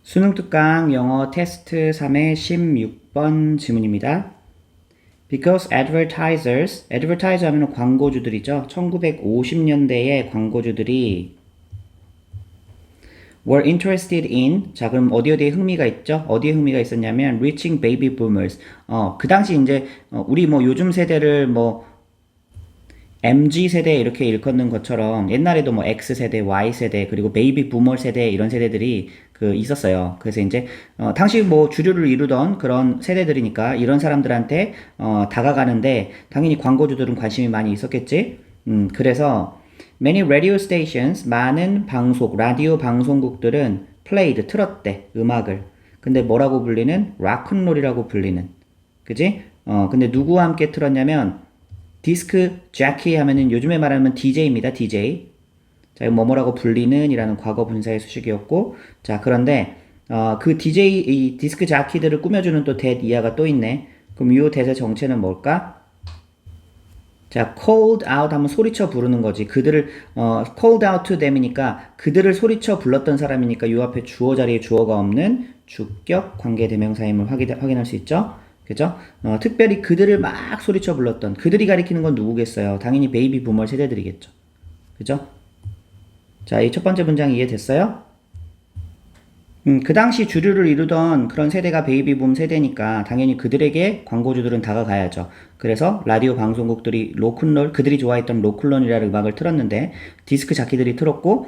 수능 특강 영어 테스트 3의 16번 질문입니다. Because advertiser 하면 광고주들이죠. 1950년대의 광고주들이 were interested in, 자, 그럼 어디에 흥미가 있죠? 어디에 흥미가 있었냐면 reaching baby boomers. 그 당시 이제 우리 뭐 요즘 세대를 뭐 MG 세대 이렇게 일컫는 것처럼 옛날에도 뭐 X 세대, Y 세대, 그리고 베이비 부머 세대 이런 세대들이 있었어요. 그래서 이제 당시 뭐 주류를 이루던 그런 세대들이니까 이런 사람들한테 다가가는데 당연히 광고주들은 관심이 많이 있었겠지. 그래서 many radio stations, 많은 라디오 방송국들은 played, 틀었대, 음악을. 근데 뭐라고 불리는? 락큰롤이라고 불리는. 그지? 근데 누구와 함께 틀었냐면 디스크 자키 하면은 요즘에 말하면 DJ입니다. DJ. 자, 이거 뭐뭐라고 불리는 이라는 과거 분사의 수식이었고, 자, 그런데 그 DJ 이 디스크 자키들을 꾸며주는 또 that 이하가 또 있네. 그럼 이 that의 정체는 뭘까? 자, called out 하면 소리쳐 부르는 거지. 그들을 called out to them이니까 그들을 소리쳐 불렀던 사람이니까 요 앞에 주어 자리에 주어가 없는 주격 관계 대명사임을 확인할 수 있죠. 그죠? 특별히 그들을 막 소리쳐 불렀던 그들이 가리키는 건 누구겠어요? 당연히 베이비 부머 세대들이겠죠. 그죠? 자, 이 첫 번째 문장 이해됐어요? 그 당시 주류를 이루던 그런 세대가 베이비붐 세대니까 당연히 그들에게 광고주들은 다가가야죠. 그래서 라디오 방송국들이 로큰롤, 그들이 좋아했던 로큰롤이라는 음악을 틀었는데 디스크 자키들이 틀었고,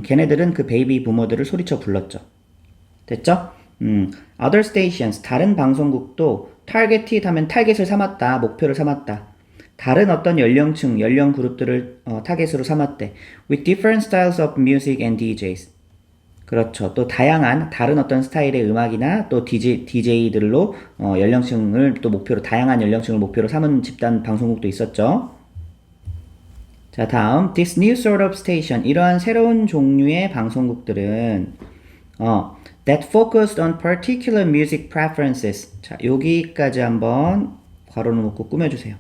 걔네들은 그 베이비 부머들을 소리쳐 불렀죠. 됐죠? other stations, 다른 방송국도 targeted 하면 타겟을 삼았다, 목표를 삼았다. 다른 어떤 연령층, 연령 그룹들을 타겟으로 삼았대. with different styles of music and DJs. 그렇죠. 또 다양한 다른 어떤 스타일의 음악이나 또 DJ들로 연령층을 또 목표로 다양한 연령층을 목표로 삼은 집단 방송국도 있었죠. 자, 다음 this new sort of station, 이러한 새로운 종류의 방송국들은 that focused on particular music preferences. 자, 여기까지 한번 괄호를 놓고 꾸며주세요.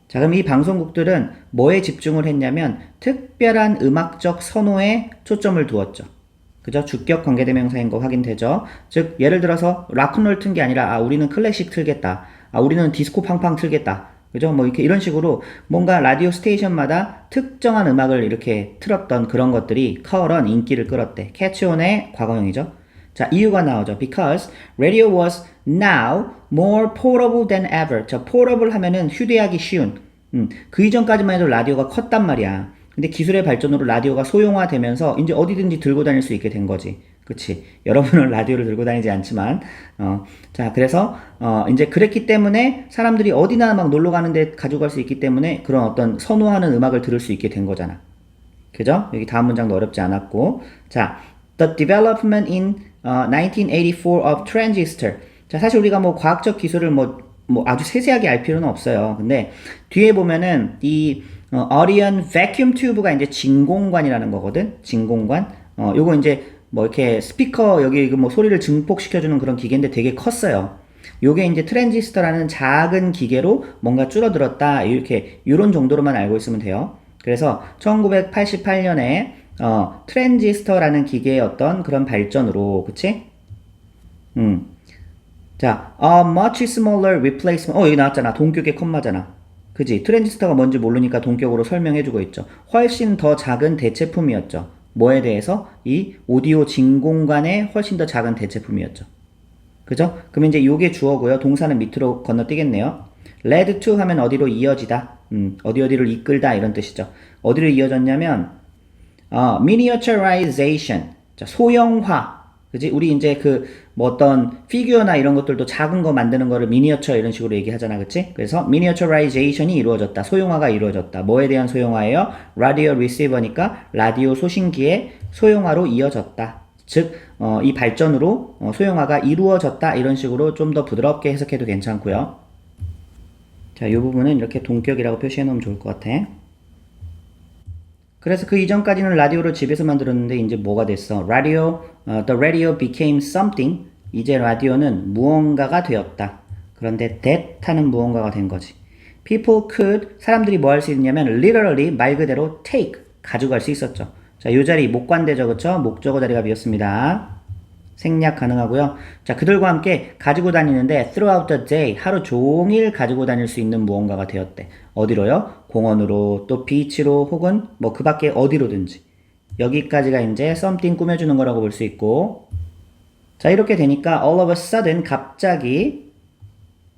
자, 그럼 이 방송국들은 뭐에 집중을 했냐면 특별한 음악적 선호에 초점을 두었죠. 그죠? 주격 관계대명사인 거 확인되죠? 즉, 예를 들어서 락큰롤 튼 게 아니라 우리는 클래식 틀겠다. 우리는 디스코 팡팡 틀겠다. 그죠? 뭐 이렇게 이런 식으로 뭔가 라디오 스테이션마다 특정한 음악을 이렇게 틀었던 그런 것들이 커런 인기를 끌었대. 캐치온의 과거형이죠. 자, 이유가 나오죠. Because radio was now more portable than ever. 자, portable 하면은 휴대하기 쉬운. 그 이전까지만 해도 라디오가 컸단 말이야. 근데 기술의 발전으로 라디오가 소형화되면서 이제 어디든지 들고 다닐 수 있게 된 거지. 그치? 여러분은 라디오를 들고 다니지 않지만, 자, 그래서, 이제 그랬기 때문에 사람들이 어디나 막 놀러 가는데 가져갈 수 있기 때문에 그런 어떤 선호하는 음악을 들을 수 있게 된 거잖아. 그죠? 여기 다음 문장도 어렵지 않았고. 자, the development in 1984 of transistor. 자, 사실 우리가 뭐 과학적 기술을 뭐 아주 세세하게 알 필요는 없어요. 근데 뒤에 보면은 이 어리언 vacuum tube가 이제 진공관이라는 거거든. 진공관. 요거 이제 뭐 이렇게 스피커 여기 뭐 소리를 증폭시켜주는 그런 기계인데 되게 컸어요. 요게 이제 트랜지스터라는 작은 기계로 뭔가 줄어들었다. 이렇게 요런 정도로만 알고 있으면 돼요. 그래서 1988년에 트랜지스터라는 기계의 어떤 그런 발전으로, 그치? 자, a much smaller replacement. 여기 나왔잖아. 동격의 콤마잖아. 그지? 트랜지스터가 뭔지 모르니까 동격으로 설명해주고 있죠. 훨씬 더 작은 대체품이었죠. 뭐에 대해서? 이 오디오 진공관의 훨씬 더 작은 대체품이었죠. 그죠? 그럼 이제 요게 주어고요. 동사는 밑으로 건너뛰겠네요. led to 하면 어디로 이어지다. 어디를 이끌다 이런 뜻이죠. 어디로 이어졌냐면 miniaturization. 자, 소형화. 그지? 우리 이제 뭐 어떤 피규어나 이런 것들도 작은 거 만드는 거를 미니어처 이런 식으로 얘기하잖아. 그치? 그래서 miniaturization이 이루어졌다. 소형화가 이루어졌다. 뭐에 대한 소형화예요? 라디오 리시버니까 라디오 소신기의 소형화로 이어졌다. 즉, 이 발전으로 소형화가 이루어졌다. 이런 식으로 좀 더 부드럽게 해석해도 괜찮고요. 자, 이 부분은 이렇게 동격이라고 표시해 놓으면 좋을 것 같아. 그래서 그 이전까지는 라디오를 집에서만 들었는데 이제 뭐가 됐어? the radio became something. 이제 라디오는 무언가가 되었다. 그런데 that 하는 무언가가 된 거지. people could, 사람들이 뭐 할 수 있냐면 literally 말 그대로 take, 가져갈 수 있었죠. 자, 요 자리 목관대죠. 그쵸? 목적어 자리가 비었습니다. 생략 가능하고요. 자, 그들과 함께 가지고 다니는데 throughout the day 하루 종일 가지고 다닐 수 있는 무언가가 되었대. 어디로요? 공원으로 또 비치로 혹은 뭐 그 밖에 어디로든지. 여기까지가 이제 something 꾸며주는 거라고 볼 수 있고 자 이렇게 되니까 all of a sudden 갑자기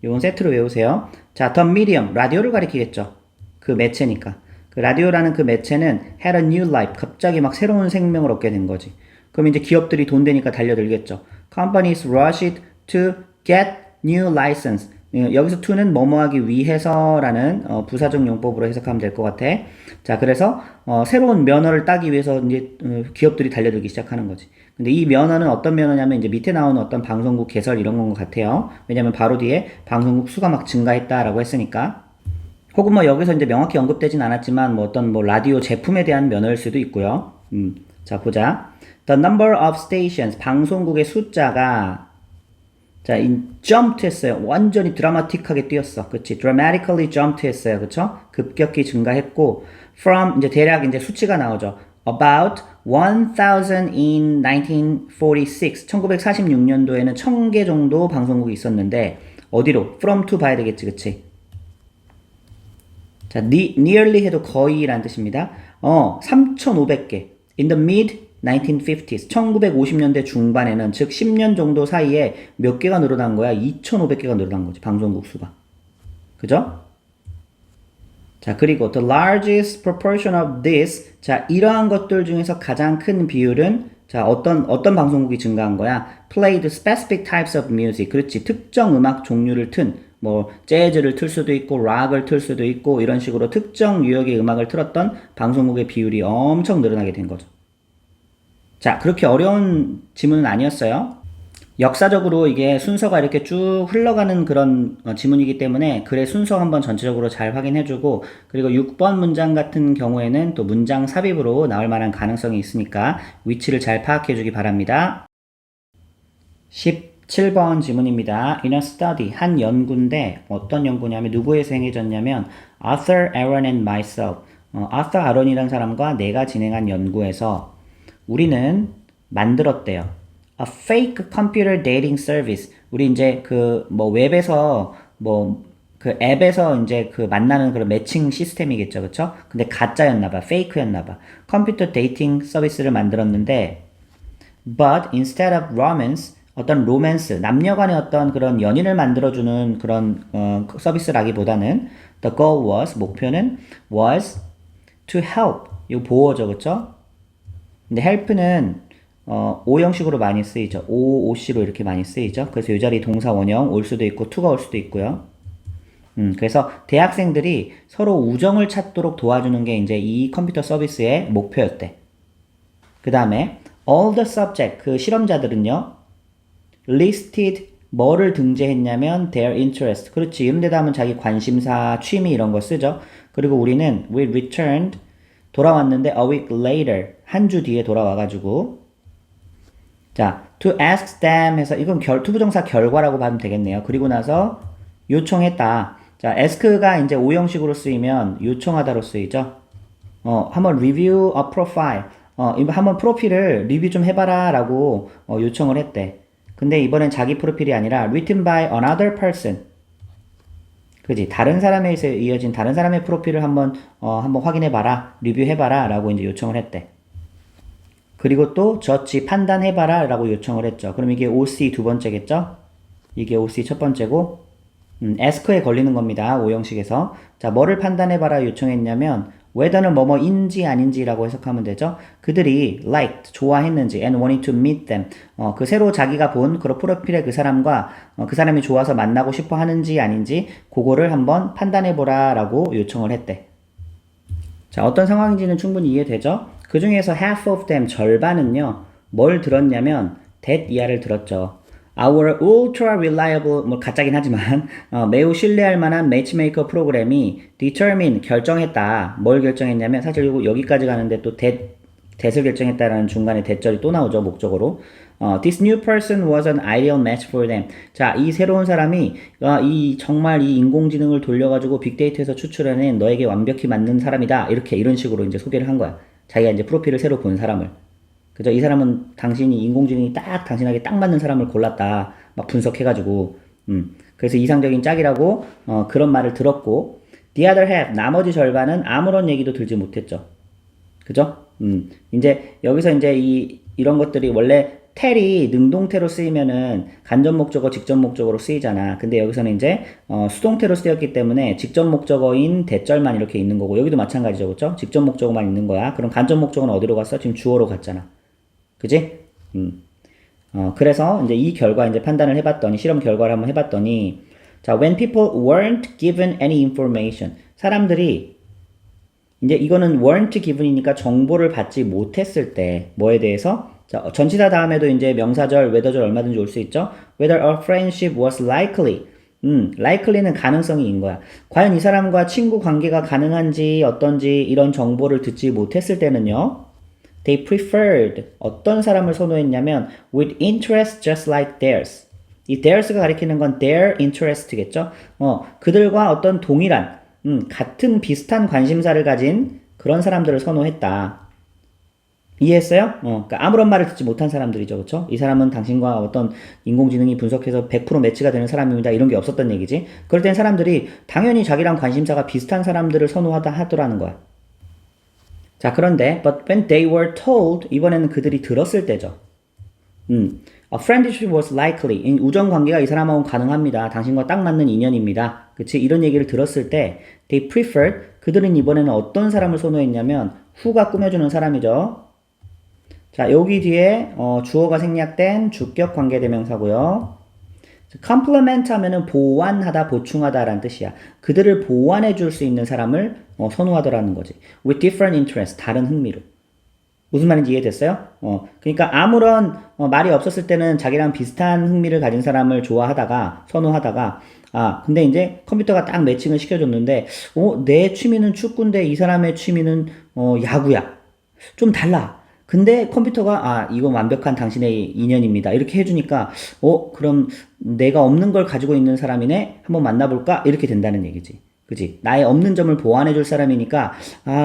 이건 세트로 외우세요. 자, the medium 라디오를 가리키겠죠. 그 매체니까. 그 라디오라는 그 매체는 had a new life 갑자기 막 새로운 생명을 얻게 된 거지. 그럼 이제 기업들이 돈 되니까 달려들겠죠. Companies rushed to get new license. 여기서 to는 뭐뭐 하기 위해서라는 부사적 용법으로 해석하면 될 것 같아. 자, 그래서 새로운 면허를 따기 위해서 이제 기업들이 달려들기 시작하는 거지. 근데 이 면허는 어떤 면허냐면 이제 밑에 나오는 어떤 방송국 개설 이런 건 것 같아요. 왜냐면 바로 뒤에 방송국 수가 막 증가했다라고 했으니까. 혹은 뭐 여기서 이제 명확히 언급되진 않았지만 뭐 어떤 뭐 라디오 제품에 대한 면허일 수도 있고요. 자, 보자. The number of stations, 방송국의 숫자가 자, jumped 했어요. 완전히 드라마틱하게 뛰었어. 그치? dramatically jumped 했어요. 그쵸? 급격히 증가했고 from 이제 대략 이제 수치가 나오죠. About 1000 in 1946. 1946년도에는 1000개 정도 방송국이 있었는데 어디로? from to 봐야 되겠지. 그치? 자, nearly 해도 거의란 뜻입니다. 3,500개. In the mid 1950s. 1950년대 중반에는 즉 10년 정도 사이에 몇 개가 늘어난 거야? 2,500개가 늘어난 거지. 방송국 수가. 그죠? 자, 그리고 the largest proportion of this. 자, 이러한 것들 중에서 가장 큰 비율은 자, 어떤 방송국이 증가한 거야? Played specific types of music. 그렇지. 특정 음악 종류를 튼 뭐 재즈를 틀 수도 있고 락을 틀 수도 있고 이런 식으로 특정 유형의 음악을 틀었던 방송국의 비율이 엄청 늘어나게 된 거죠. 자, 그렇게 어려운 지문은 아니었어요. 역사적으로 이게 순서가 이렇게 쭉 흘러가는 그런 지문이기 때문에 글의 순서 한번 전체적으로 잘 확인해주고 그리고 6번 문장 같은 경우에는 또 문장 삽입으로 나올 만한 가능성이 있으니까 위치를 잘 파악해주기 바랍니다. 17번 지문입니다. In a study, 한 연구인데 어떤 연구냐면 누구에서 행해졌냐면 Arthur Aaron and myself, Arthur Aaron이라는 사람과 내가 진행한 연구에서 우리는 만들었대요. A fake computer dating service. 우리 이제 그 뭐 웹에서 뭐 그 앱에서 이제 그 만나는 그런 매칭 시스템이겠죠, 그렇죠? 근데 가짜였나봐, 페이크였나봐. 컴퓨터 데이팅 서비스를 만들었는데, but instead of romance, 어떤 로맨스, 남녀간의 어떤 그런 연인을 만들어주는 그런 서비스라기보다는 the goal was, 목표는 was to help. 이거 보어죠, 그렇죠? 근데 help는 오형식으로 많이 쓰이죠. OOC로 이렇게 많이 쓰이죠. 그래서 이 자리 동사 원형 올 수도 있고 to가 올 수도 있고요. 그래서 대학생들이 서로 우정을 찾도록 도와주는 게 이제 이 컴퓨터 서비스의 목표였대. 그 다음에 all the subject, 그 실험자들은요. listed, 뭐를 등재했냐면 their interest. 그렇지. 이런 데다 하면 자기 관심사, 취미 이런 거 쓰죠. 그리고 우리는 we returned, 돌아왔는데 a week later, 한 주 뒤에 돌아와가지고 자, to ask them 해서 이건 투부정사 결과라고 봐도 되겠네요. 그리고 나서 요청했다. 자, ask가 이제 오형식으로 쓰이면 요청하다로 쓰이죠. 한번 review a profile. 한번 프로필을 리뷰 좀 해봐라 라고 요청을 했대. 근데 이번엔 자기 프로필이 아니라 written by another person. 그지? 다른 사람에 이어진 다른 사람의 프로필을 한번 확인해봐라. 리뷰해봐라 라고 이제 요청을 했대. 그리고 또 저치 판단해봐라 라고 요청을 했죠. 그럼 이게 OC 두 번째겠죠? 이게 OC 첫 번째고 ask에 걸리는 겁니다. 오형식에서. 자, 뭐를 판단해봐라 요청했냐면 whether는 뭐뭐인지 아닌지라고 해석하면 되죠. 그들이 liked, 좋아했는지 and wanted to meet them. 그 새로 자기가 본 그런 프로필의 그 사람과 그 사람이 좋아서 만나고 싶어 하는지 아닌지 그거를 한번 판단해보라 라고 요청을 했대. 자, 어떤 상황인지는 충분히 이해되죠? 그 중에서 half of them, 절반은요, 뭘 들었냐면 that 이하를 들었죠. Our ultra reliable, 뭐 가짜긴 하지만 매우 신뢰할 만한 매치메이커 프로그램이 determine, 결정했다. 뭘 결정했냐면 사실 여기까지 가는데 또 that을 결정했다라는 중간에 that절이 또 나오죠. 목적으로. This new person was an ideal match for them. 자, 이 새로운 사람이 정말 이 인공지능을 돌려가지고 빅데이터에서 추출해낸 너에게 완벽히 맞는 사람이다. 이런 식으로 이제 소개를 한 거야. 자기가 이제 프로필을 새로 본 사람을. 그죠? 이 사람은 당신이 인공지능이 딱 당신에게 딱 맞는 사람을 골랐다. 막 분석해가지고, 그래서 이상적인 짝이라고 그런 말을 들었고, the other half 나머지 절반은 아무런 얘기도 들지 못했죠. 그죠? 이제 여기서 이제 이런 것들이 원래 텔이 능동태로 쓰이면은 간접 목적어, 직접 목적어로 쓰이잖아. 근데 여기서는 이제 수동태로 쓰였기 때문에 직접 목적어인 대절만 이렇게 있는 거고 여기도 마찬가지죠, 그렇죠? 직접 목적어만 있는 거야. 그럼 간접 목적어는 어디로 갔어? 지금 주어로 갔잖아. 그지? 그래서 이제 이 결과 이제 판단을 해봤더니 실험 결과를 한번 해봤더니 자, when people weren't given any information 사람들이 이제 이거는 weren't given이니까 정보를 받지 못했을 때 뭐에 대해서 자, 전치사 다음에도 이제 명사절, whether절 얼마든지 올 수 있죠. Whether a friendship was likely. likely는 가능성이인 거야. 과연 이 사람과 친구 관계가 가능한지 어떤지 이런 정보를 듣지 못했을 때는요. They preferred 어떤 사람을 선호했냐면 with interest just like theirs. 이 theirs가 가리키는 건 their interest겠죠. 그들과 어떤 동일한 같은 비슷한 관심사를 가진 그런 사람들을 선호했다. 이해했어요? 그러니까 아무런 말을 듣지 못한 사람들이죠. 그렇죠? 이 사람은 당신과 어떤 인공지능이 분석해서 100% 매치가 되는 사람입니다. 이런 게 없었던 얘기지. 그럴 땐 사람들이 당연히 자기랑 관심사가 비슷한 사람들을 선호하다 하더라는 거야. 자, 그런데 but when they were told 이번에는 그들이 들었을 때죠. A friendship was likely. 우정 관계가 이 사람하고는 가능합니다. 당신과 딱 맞는 인연입니다. 그치? 이런 얘기를 들었을 때 they preferred 그들은 이번에는 어떤 사람을 선호했냐면 who가 꾸며주는 사람이죠. 자, 여기 뒤에 주어가 생략된 주격 관계대명사고요. complement 하면은 보완하다, 보충하다 라는 뜻이야. 그들을 보완해 줄 수 있는 사람을 선호하더라는 거지. with different interests, 다른 흥미로. 무슨 말인지 이해됐어요? 그러니까 아무런 말이 없었을 때는 자기랑 비슷한 흥미를 가진 사람을 좋아하다가, 선호하다가, 근데 이제 컴퓨터가 딱 매칭을 시켜줬는데, 내 취미는 축구인데 이 사람의 취미는 야구야. 좀 달라. 근데 컴퓨터가 이건 완벽한 당신의 인연입니다. 이렇게 해주니까 그럼 내가 없는 걸 가지고 있는 사람이네? 한번 만나볼까? 이렇게 된다는 얘기지. 그지? 나의 없는 점을 보완해줄 사람이니까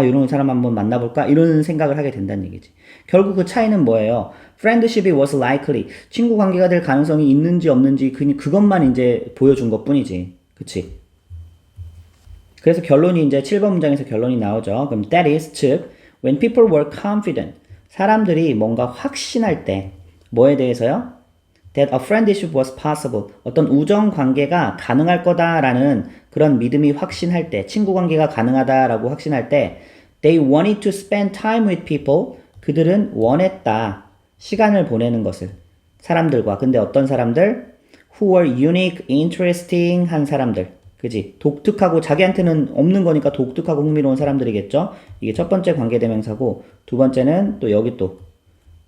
이런 사람 한번 만나볼까? 이런 생각을 하게 된다는 얘기지. 결국 그 차이는 뭐예요? Friendship이 was likely. 친구 관계가 될 가능성이 있는지 없는지 그것만 이제 보여준 것 뿐이지. 그치? 그래서 결론이 이제 7번 문장에서 결론이 나오죠. 그럼 that is, 즉 when people were confident 사람들이 뭔가 확신할 때 뭐에 대해서요? That a friendship was possible. 어떤 우정 관계가 가능할 거다라는 그런 믿음이 확신할 때, 친구 관계가 가능하다라고 확신할 때 they wanted to spend time with people. 그들은 원했다. 시간을 보내는 것을. 사람들과. 근데 어떤 사람들? Who were unique, interesting 한 사람들. 그지? 독특하고 자기한테는 없는 거니까 독특하고 흥미로운 사람들이겠죠? 이게 첫 번째 관계대명사고 두 번째는 또 여기 또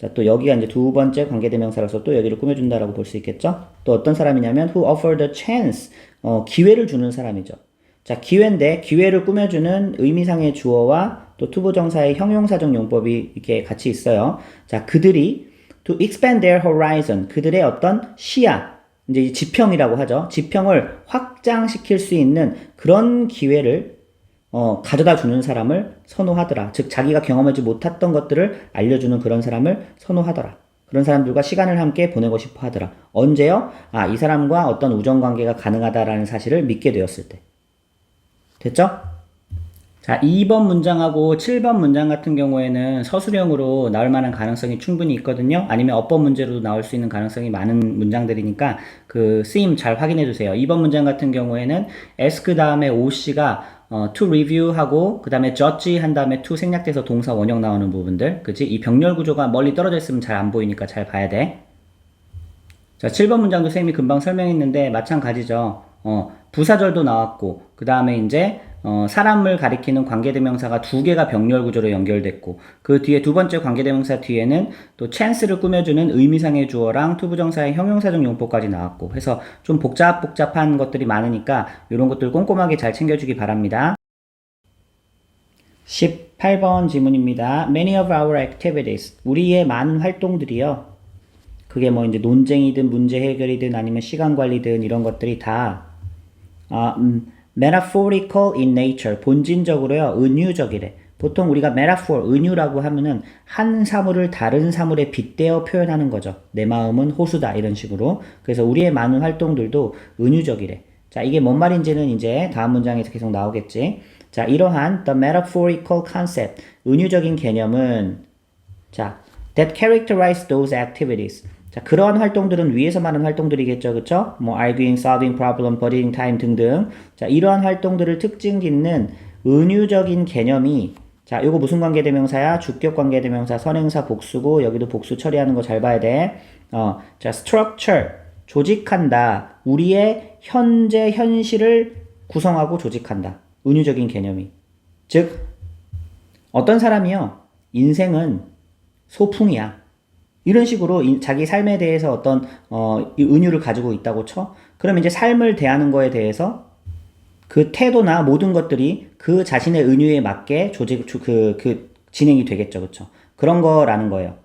여기가 이제 두 번째 관계대명사라서 또 여기를 꾸며준다라고 볼 수 있겠죠? 또 어떤 사람이냐면 who offered a chance 기회를 주는 사람이죠. 자, 기회인데 기회를 꾸며주는 의미상의 주어와 또 투부정사의 형용사적 용법이 이렇게 같이 있어요. 자, 그들이 to expand their horizon 그들의 어떤 시야 이제 지평이라고 하죠. 지평을 확장시킬 수 있는 그런 기회를 가져다 주는 사람을 선호하더라. 즉 자기가 경험하지 못했던 것들을 알려주는 그런 사람을 선호하더라. 그런 사람들과 시간을 함께 보내고 싶어 하더라. 언제요? 이 사람과 어떤 우정관계가 가능하다라는 사실을 믿게 되었을 때. 됐죠? 자, 2번 문장하고 7번 문장 같은 경우에는 서술형으로 나올 만한 가능성이 충분히 있거든요. 아니면 어법 문제로도 나올 수 있는 가능성이 많은 문장들이니까 그 쓰임 잘 확인해 주세요. 2번 문장 같은 경우에는 ask 다음에 OC가 to review 하고 그 다음에 judge 한 다음에 to 생략돼서 동사 원형 나오는 부분들. 그치? 이 병렬 구조가 멀리 떨어져 있으면 잘 안 보이니까 잘 봐야 돼. 자, 7번 문장도 쌤이 금방 설명했는데 마찬가지죠. 부사절도 나왔고 그 다음에 이제 사람을 가리키는 관계대명사가 두 개가 병렬 구조로 연결됐고 그 뒤에 두 번째 관계대명사 뒤에는 또 chance를 꾸며주는 의미상의 주어랑 투부정사의 형용사적 용법까지 나왔고 해서 좀 복잡한 것들이 많으니까 이런 것들 꼼꼼하게 잘 챙겨주기 바랍니다. 18번 지문입니다. Many of our activities 우리의 많은 활동들이요. 그게 뭐 이제 논쟁이든 문제 해결이든 아니면 시간 관리든 이런 것들이 다 metaphorical in nature, 본질적으로요, 은유적이래. 보통 우리가 metaphor, 은유라고 하면은 한 사물을 다른 사물에 빗대어 표현하는 거죠. 내 마음은 호수다 이런 식으로. 그래서 우리의 많은 활동들도 은유적이래. 자, 이게 뭔 말인지는 이제 다음 문장에서 계속 나오겠지. 자, 이러한 the metaphorical concept, 은유적인 개념은 자, that characterize those activities. 자, 그러한 활동들은 위에서 말한 활동들이겠죠. 그쵸? 뭐, arguing, solving problem, budgeting time 등등. 자, 이러한 활동들을 특징 짓는 은유적인 개념이 자, 요거 무슨 관계대명사야? 주격 관계대명사, 선행사 복수고, 여기도 복수 처리하는 거 잘 봐야 돼. 자, structure, 조직한다. 우리의 현재 현실을 구성하고 조직한다. 은유적인 개념이. 즉, 어떤 사람이요, 인생은 소풍이야. 이런 식으로 자기 삶에 대해서 어떤 이 은유를 가지고 있다고 쳐. 그럼 이제 삶을 대하는 거에 대해서 그 태도나 모든 것들이 그 자신의 은유에 맞게 진행이 되겠죠. 그쵸? 그런 거라는 거예요.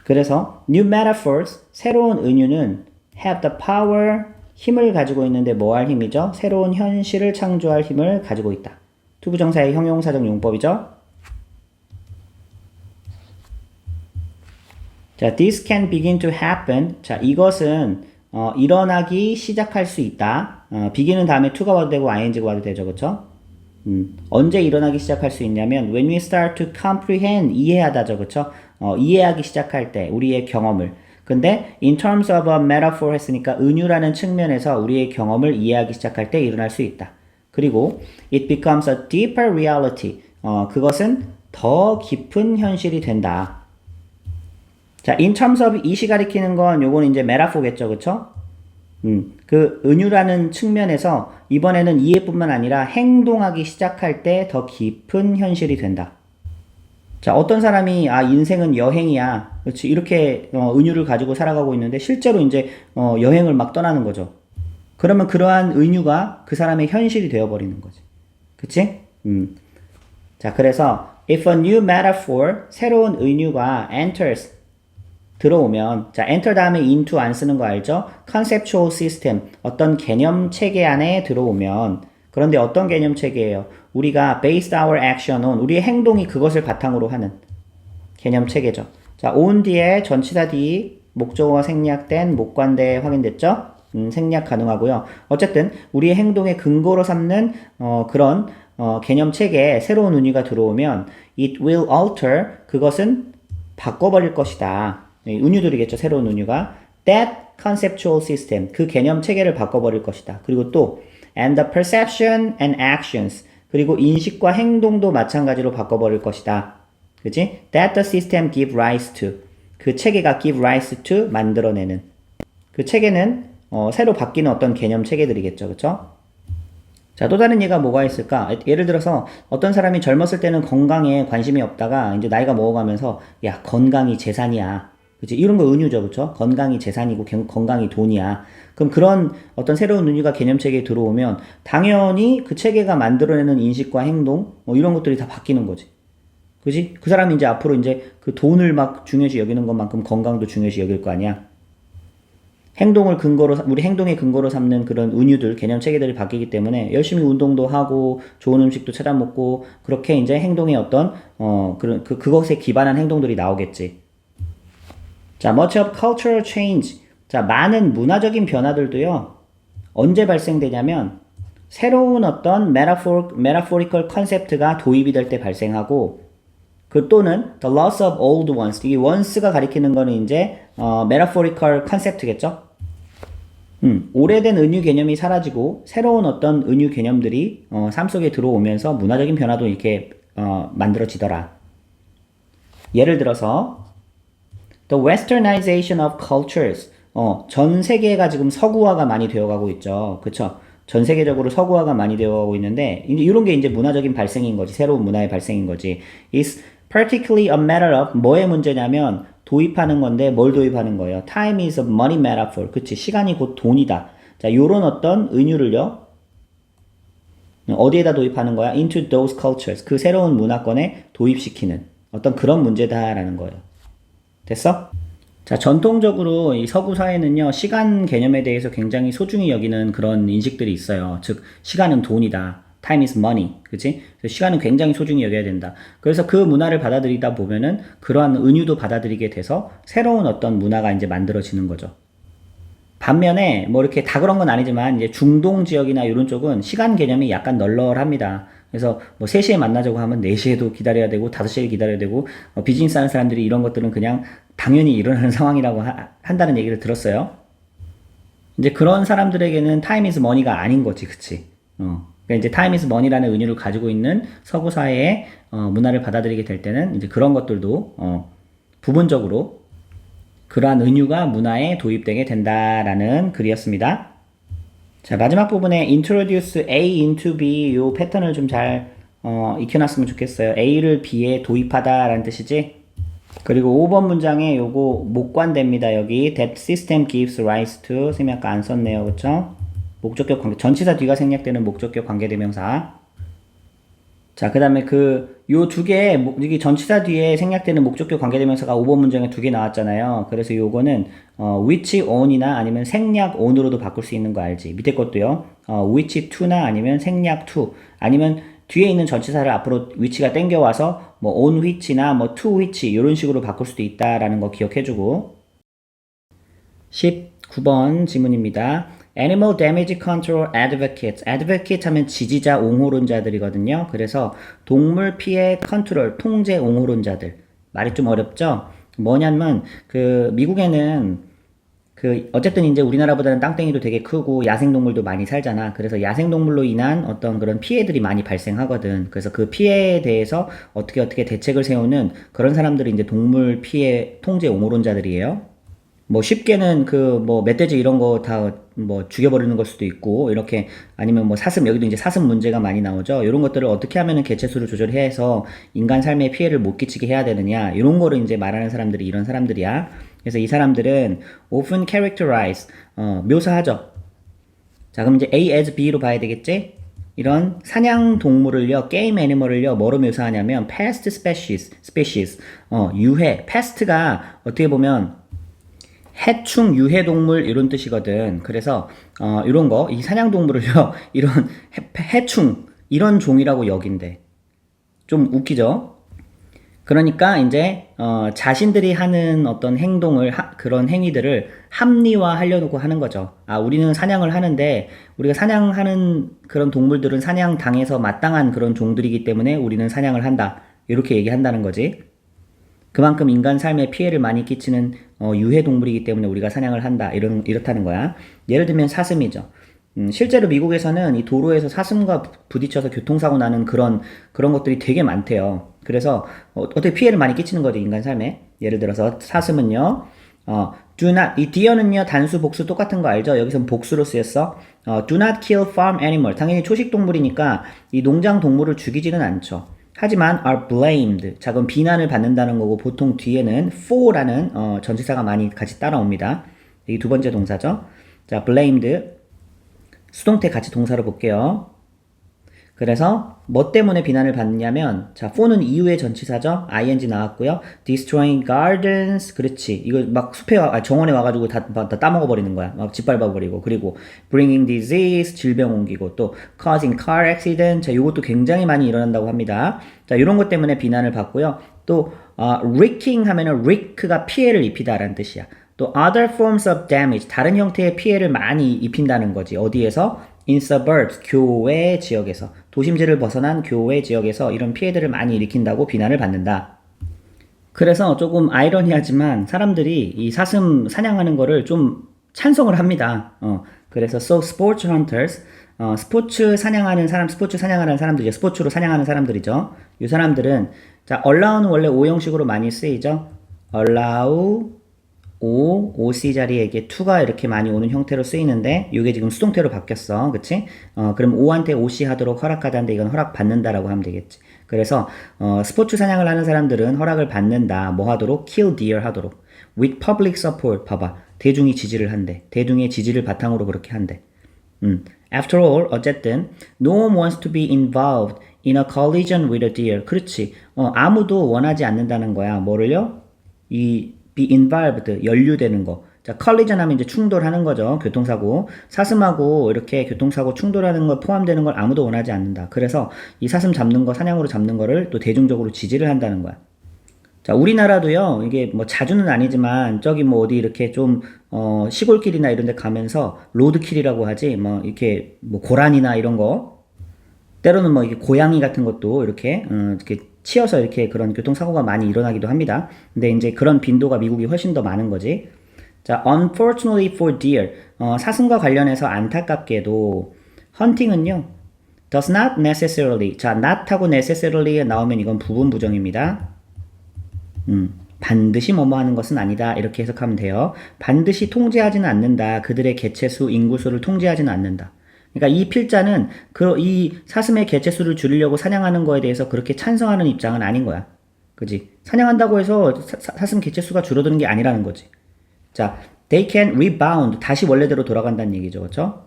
그래서 new metaphors, 새로운 은유는 have the power, 힘을 가지고 있는데 뭐 할 힘이죠? 새로운 현실을 창조할 힘을 가지고 있다. 투부정사의 형용사적 용법이죠. 자, this can begin to happen. 자, 이것은 일어나기 시작할 수 있다. begin은 다음에 to가 와도 되고 ing가 와도 되죠. 그쵸? 언제 일어나기 시작할 수 있냐면 when we start to comprehend, 이해하다죠. 그쵸? 이해하기 시작할 때 우리의 경험을. 근데 in terms of a metaphor 했으니까 은유라는 측면에서 우리의 경험을 이해하기 시작할 때 일어날 수 있다. 그리고 it becomes a deeper reality. 그것은 더 깊은 현실이 된다. 자, in terms of 이시 가리키는 건 요거는 이제 메타포겠죠. 그쵸? 그 은유라는 측면에서 이번에는 이해뿐만 아니라 행동하기 시작할 때 더 깊은 현실이 된다. 자, 어떤 사람이 인생은 여행이야. 그렇지? 이렇게 은유를 가지고 살아가고 있는데 실제로 이제 여행을 막 떠나는 거죠. 그러면 그러한 은유가 그 사람의 현실이 되어 버리는 거지. 그치? 자, 그래서 if a new metaphor, 새로운 은유가 enters, 들어오면, 자, enter 다음에 into 안 쓰는 거 알죠? conceptual system, 어떤 개념 체계 안에 들어오면, 그런데 어떤 개념 체계예요? 우리가 based our action on, 우리의 행동이 그것을 바탕으로 하는 개념 체계죠. 자, on 뒤에 전치사 뒤 목적어가 생략된 목관대 확인됐죠? 생략 가능하고요. 어쨌든 우리의 행동의 근거로 삼는 그런 개념 체계에 새로운 은유가 들어오면 it will alter, 그것은 바꿔버릴 것이다. 은유들이겠죠. 새로운 은유가 that conceptual system, 그 개념 체계를 바꿔버릴 것이다. 그리고 또 and the perception and actions, 그리고 인식과 행동도 마찬가지로 바꿔버릴 것이다. 그치? that the system give rise to, 그 체계가 give rise to, 만들어내는 그 체계는 새로 바뀌는 어떤 개념 체계들이겠죠. 그쵸? 자, 또 다른 예가 뭐가 있을까? 예를 들어서 어떤 사람이 젊었을 때는 건강에 관심이 없다가 이제 나이가 먹어가면서 야, 건강이 재산이야. 그치? 이런 거 은유죠. 그쵸? 건강이 재산이고 건강이 돈이야. 그럼 그런 어떤 새로운 은유가 개념 체계에 들어오면 당연히 그 체계가 만들어내는 인식과 행동 이런 것들이 다 바뀌는 거지. 그지? 그 사람이 이제 앞으로 이제 그 돈을 막 중요시 여기는 것만큼 건강도 중요시 여길 거 아니야. 행동을 근거로, 우리 행동의 근거로 삼는 그런 은유들, 개념 체계들이 바뀌기 때문에 열심히 운동도 하고 좋은 음식도 찾아 먹고 그렇게 이제 행동의 어떤 그것에 기반한 행동들이 나오겠지. 자, much of cultural change. 자, 많은 문화적인 변화들도요. 언제 발생되냐면 새로운 어떤 metaphorical concept가 도입이 될 때 발생하고 그 또는 the loss of old ones. 이 once가 가리키는 거는 이제 metaphorical concept겠죠? 오래된 은유 개념이 사라지고 새로운 어떤 은유 개념들이 삶 속에 들어오면서 문화적인 변화도 이렇게 만들어지더라. 예를 들어서 the westernization of cultures. 전 세계가 지금 서구화가 많이 되어가고 있죠. 그쵸? 전 세계적으로 서구화가 많이 되어가고 있는데 이런 게 이제 문화적인 발생인 거지. 새로운 문화의 발생인 거지. It's particularly a matter of 뭐의 문제냐면 도입하는 건데 뭘 도입하는 거예요? Time is a money metaphor. 그치? 시간이 곧 돈이다. 자, 요런 어떤 은유를요. 어디에다 도입하는 거야? Into those cultures. 그 새로운 문화권에 도입시키는 어떤 그런 문제다라는 거예요. 됐어? 자, 전통적으로 이 서구 사회는요, 시간 개념에 대해서 굉장히 소중히 여기는 그런 인식들이 있어요. 즉, 시간은 돈이다. Time is money. 그치? 그래서 시간은 굉장히 소중히 여겨야 된다. 그래서 그 문화를 받아들이다 보면은 그러한 은유도 받아들이게 돼서 새로운 어떤 문화가 이제 만들어지는 거죠. 반면에 뭐 이렇게 다 그런 건 아니지만 이제 중동 지역이나 이런 쪽은 시간 개념이 약간 널널합니다. 그래서 뭐 3시에 만나자고 하면 4시에도 기다려야 되고 5시에 기다려야 되고 비즈니스 하는 사람들이 이런 것들은 그냥 당연히 일어나는 상황이라고 한다는 얘기를 들었어요. 이제 그런 사람들에게는 time is money가 아닌 거지, 그치? 그러니까 이제 time is money라는 의미를 가지고 있는 서구 사회의 문화를 받아들이게 될 때는 이제 그런 것들도 부분적으로 그러한 은유가 문화에 도입되게 된다라는 글이었습니다. 자, 마지막 부분에 introduce A into B 요 패턴을 좀 잘 익혀놨으면 좋겠어요. A를 B에 도입하다라는 뜻이지. 그리고 5번 문장에 요거 목관됩니다. 여기 that system gives rise to 쌤이 아까 안 썼네요. 그쵸? 목적격 관계 전치사 뒤가 생략되는 목적격 관계대명사. 자, 그 다음에 요 두 개, 여기 전치사 뒤에 생략되는 목적격 관계대명사가 5번 문장에 2개 나왔잖아요. 그래서 요거는, which on이나 아니면 생략 on으로도 바꿀 수 있는 거 알지? 밑에 것도요, which to나 아니면 생략 to, 아니면 뒤에 있는 전치사를 앞으로 which가 땡겨와서, 뭐 on which나 뭐 to which, 이런 식으로 바꿀 수도 있다라는 거 기억해주고. 19번 지문입니다. Animal Damage Control Advocates. Advocate 하면 지지자, 옹호론자들이거든요. 그래서 동물 피해 컨트롤, 통제 옹호론자들. 말이 좀 어렵죠? 뭐냐면, 미국에는, 어쨌든 이제 우리나라보다는 땅덩이도 되게 크고, 야생동물도 많이 살잖아. 그래서 야생동물로 인한 어떤 그런 피해들이 많이 발생하거든. 그래서 그 피해에 대해서 어떻게 대책을 세우는 그런 사람들이 이제 동물 피해 통제 옹호론자들이에요. 뭐 쉽게는 뭐 멧돼지 이런 거 다 뭐 죽여버리는 걸 수도 있고 이렇게 아니면 뭐 사슴 여기도 이제 사슴 문제가 많이 나오죠. 이런 것들을 어떻게 하면은 개체수를 조절해서 인간 삶에 피해를 못 끼치게 해야 되느냐 이런 거를 이제 말하는 사람들이 이런 사람들이야. 그래서 이 사람들은 often characterize 묘사하죠. 자 그럼 이제 A as B로 봐야 되겠지? 이런 사냥 동물을요, 게임 애니멀을요, 뭐로 묘사하냐면 past species 유해, past가 어떻게 보면 해충 유해동물 이런 뜻이거든. 그래서 이런 거, 이 사냥동물을요, 이런 해충 이런 종이라고 여긴대. 좀 웃기죠? 그러니까 이제 자신들이 하는 어떤 행동을 그런 행위들을 합리화하려고 하는 거죠. 아, 우리는 사냥을 하는데 우리가 사냥하는 그런 동물들은 사냥당해서 마땅한 그런 종들이기 때문에 우리는 사냥을 한다. 이렇게 얘기한다는 거지. 그만큼 인간 삶에 피해를 많이 끼치는 유해 동물이기 때문에 우리가 사냥을 한다. 이렇다는 거야. 예를 들면 사슴이죠. 실제로 미국에서는 이 도로에서 사슴과 부딪혀서 교통사고 나는 그런 것들이 되게 많대요. 그래서 어떻게 피해를 많이 끼치는 거죠, 인간 삶에. 예를 들어서 사슴은요. do not 이 deer는요 단수 복수 똑같은 거 알죠? 여기서는 복수로 쓰였어. do not kill farm animal. 당연히 초식 동물이니까 이 농장 동물을 죽이지는 않죠. 하지만 are blamed. 자, 그럼 비난을 받는다는 거고 보통 뒤에는 for라는 전치사가 많이 같이 따라옵니다. 이 두 번째 동사죠. 자, blamed. 수동태 같이 동사로 볼게요. 그래서 뭐 때문에 비난을 받느냐면 자, for는 이후의 전치사죠. ing 나왔고요. destroying gardens. 그렇지. 이거 막 숲에 정원에 와가지고 다 따먹어 버리는 거야. 막 짓밟아 버리고. 그리고 bringing disease. 질병 옮기고 또 causing car accident. 자, 요것도 굉장히 많이 일어난다고 합니다. 자, 이런 것 때문에 비난을 받고요. 또 wreaking 하면은 wreak가 피해를 입히다라는 뜻이야. 또 other forms of damage. 다른 형태의 피해를 많이 입힌다는 거지. 어디에서? in suburbs, 교외 지역에서, 도심지를 벗어난 교외 지역에서 이런 피해들을 많이 일으킨다고 비난을 받는다. 그래서 조금 아이러니하지만 사람들이 이 사슴 사냥하는 거를 좀 찬성을 합니다. 그래서 so sports hunters, 스포츠 사냥하는 사람들이죠. 스포츠로 사냥하는 사람들이죠. 이 사람들은 자, allow는 원래 오형식으로 많이 쓰이죠. allow OC 자리에 이게 to가 이렇게 많이 오는 형태로 쓰이는데 이게 지금 수동태로 바뀌었어. 그치? 그럼 O한테 OC 하도록 허락하다는데 이건 허락받는다라고 하면 되겠지. 그래서 스포츠 사냥을 하는 사람들은 허락을 받는다. 뭐 하도록? kill deer 하도록. with public support. 봐봐. 대중이 지지를 한대. 대중의 지지를 바탕으로 그렇게 한대. After all, 어쨌든 no one wants to be involved in a collision with a deer. 그렇지. 아무도 원하지 않는다는 거야. 뭐를요? be involved, 연루되는 거. 자, collision 하면 이제 충돌하는 거죠. 교통사고. 사슴하고 이렇게 교통사고 충돌하는 거 포함되는 걸 아무도 원하지 않는다. 그래서 이 사슴 잡는 거, 사냥으로 잡는 거를 또 대중적으로 지지를 한다는 거야. 자, 우리나라도요, 이게 뭐 자주는 아니지만, 저기 뭐 어디 이렇게 좀, 시골길이나 이런 데 가면서, 로드킬이라고 하지, 뭐, 이렇게, 뭐, 고란이나 이런 거, 때로는 뭐, 이게 고양이 같은 것도 이렇게 치여서 이렇게 그런 교통사고가 많이 일어나기도 합니다. 근데 이제 그런 빈도가 미국이 훨씬 더 많은 거지. 자, unfortunately for deer. 사슴과 관련해서 안타깝게도, 헌팅은요, does not necessarily. 자, not하고 necessarily 나오면 이건 부분 부정입니다. 반드시 뭐뭐 하는 것은 아니다. 이렇게 해석하면 돼요. 반드시 통제하지는 않는다. 그들의 개체수, 인구수를 통제하지는 않는다. 그러니까 이 필자는 이 사슴의 개체수를 줄이려고 사냥하는 거에 대해서 그렇게 찬성하는 입장은 아닌 거야. 그지? 사냥한다고 해서 사슴 개체수가 줄어드는 게 아니라는 거지. 자, they can rebound. 다시 원래대로 돌아간다는 얘기죠. 그렇죠?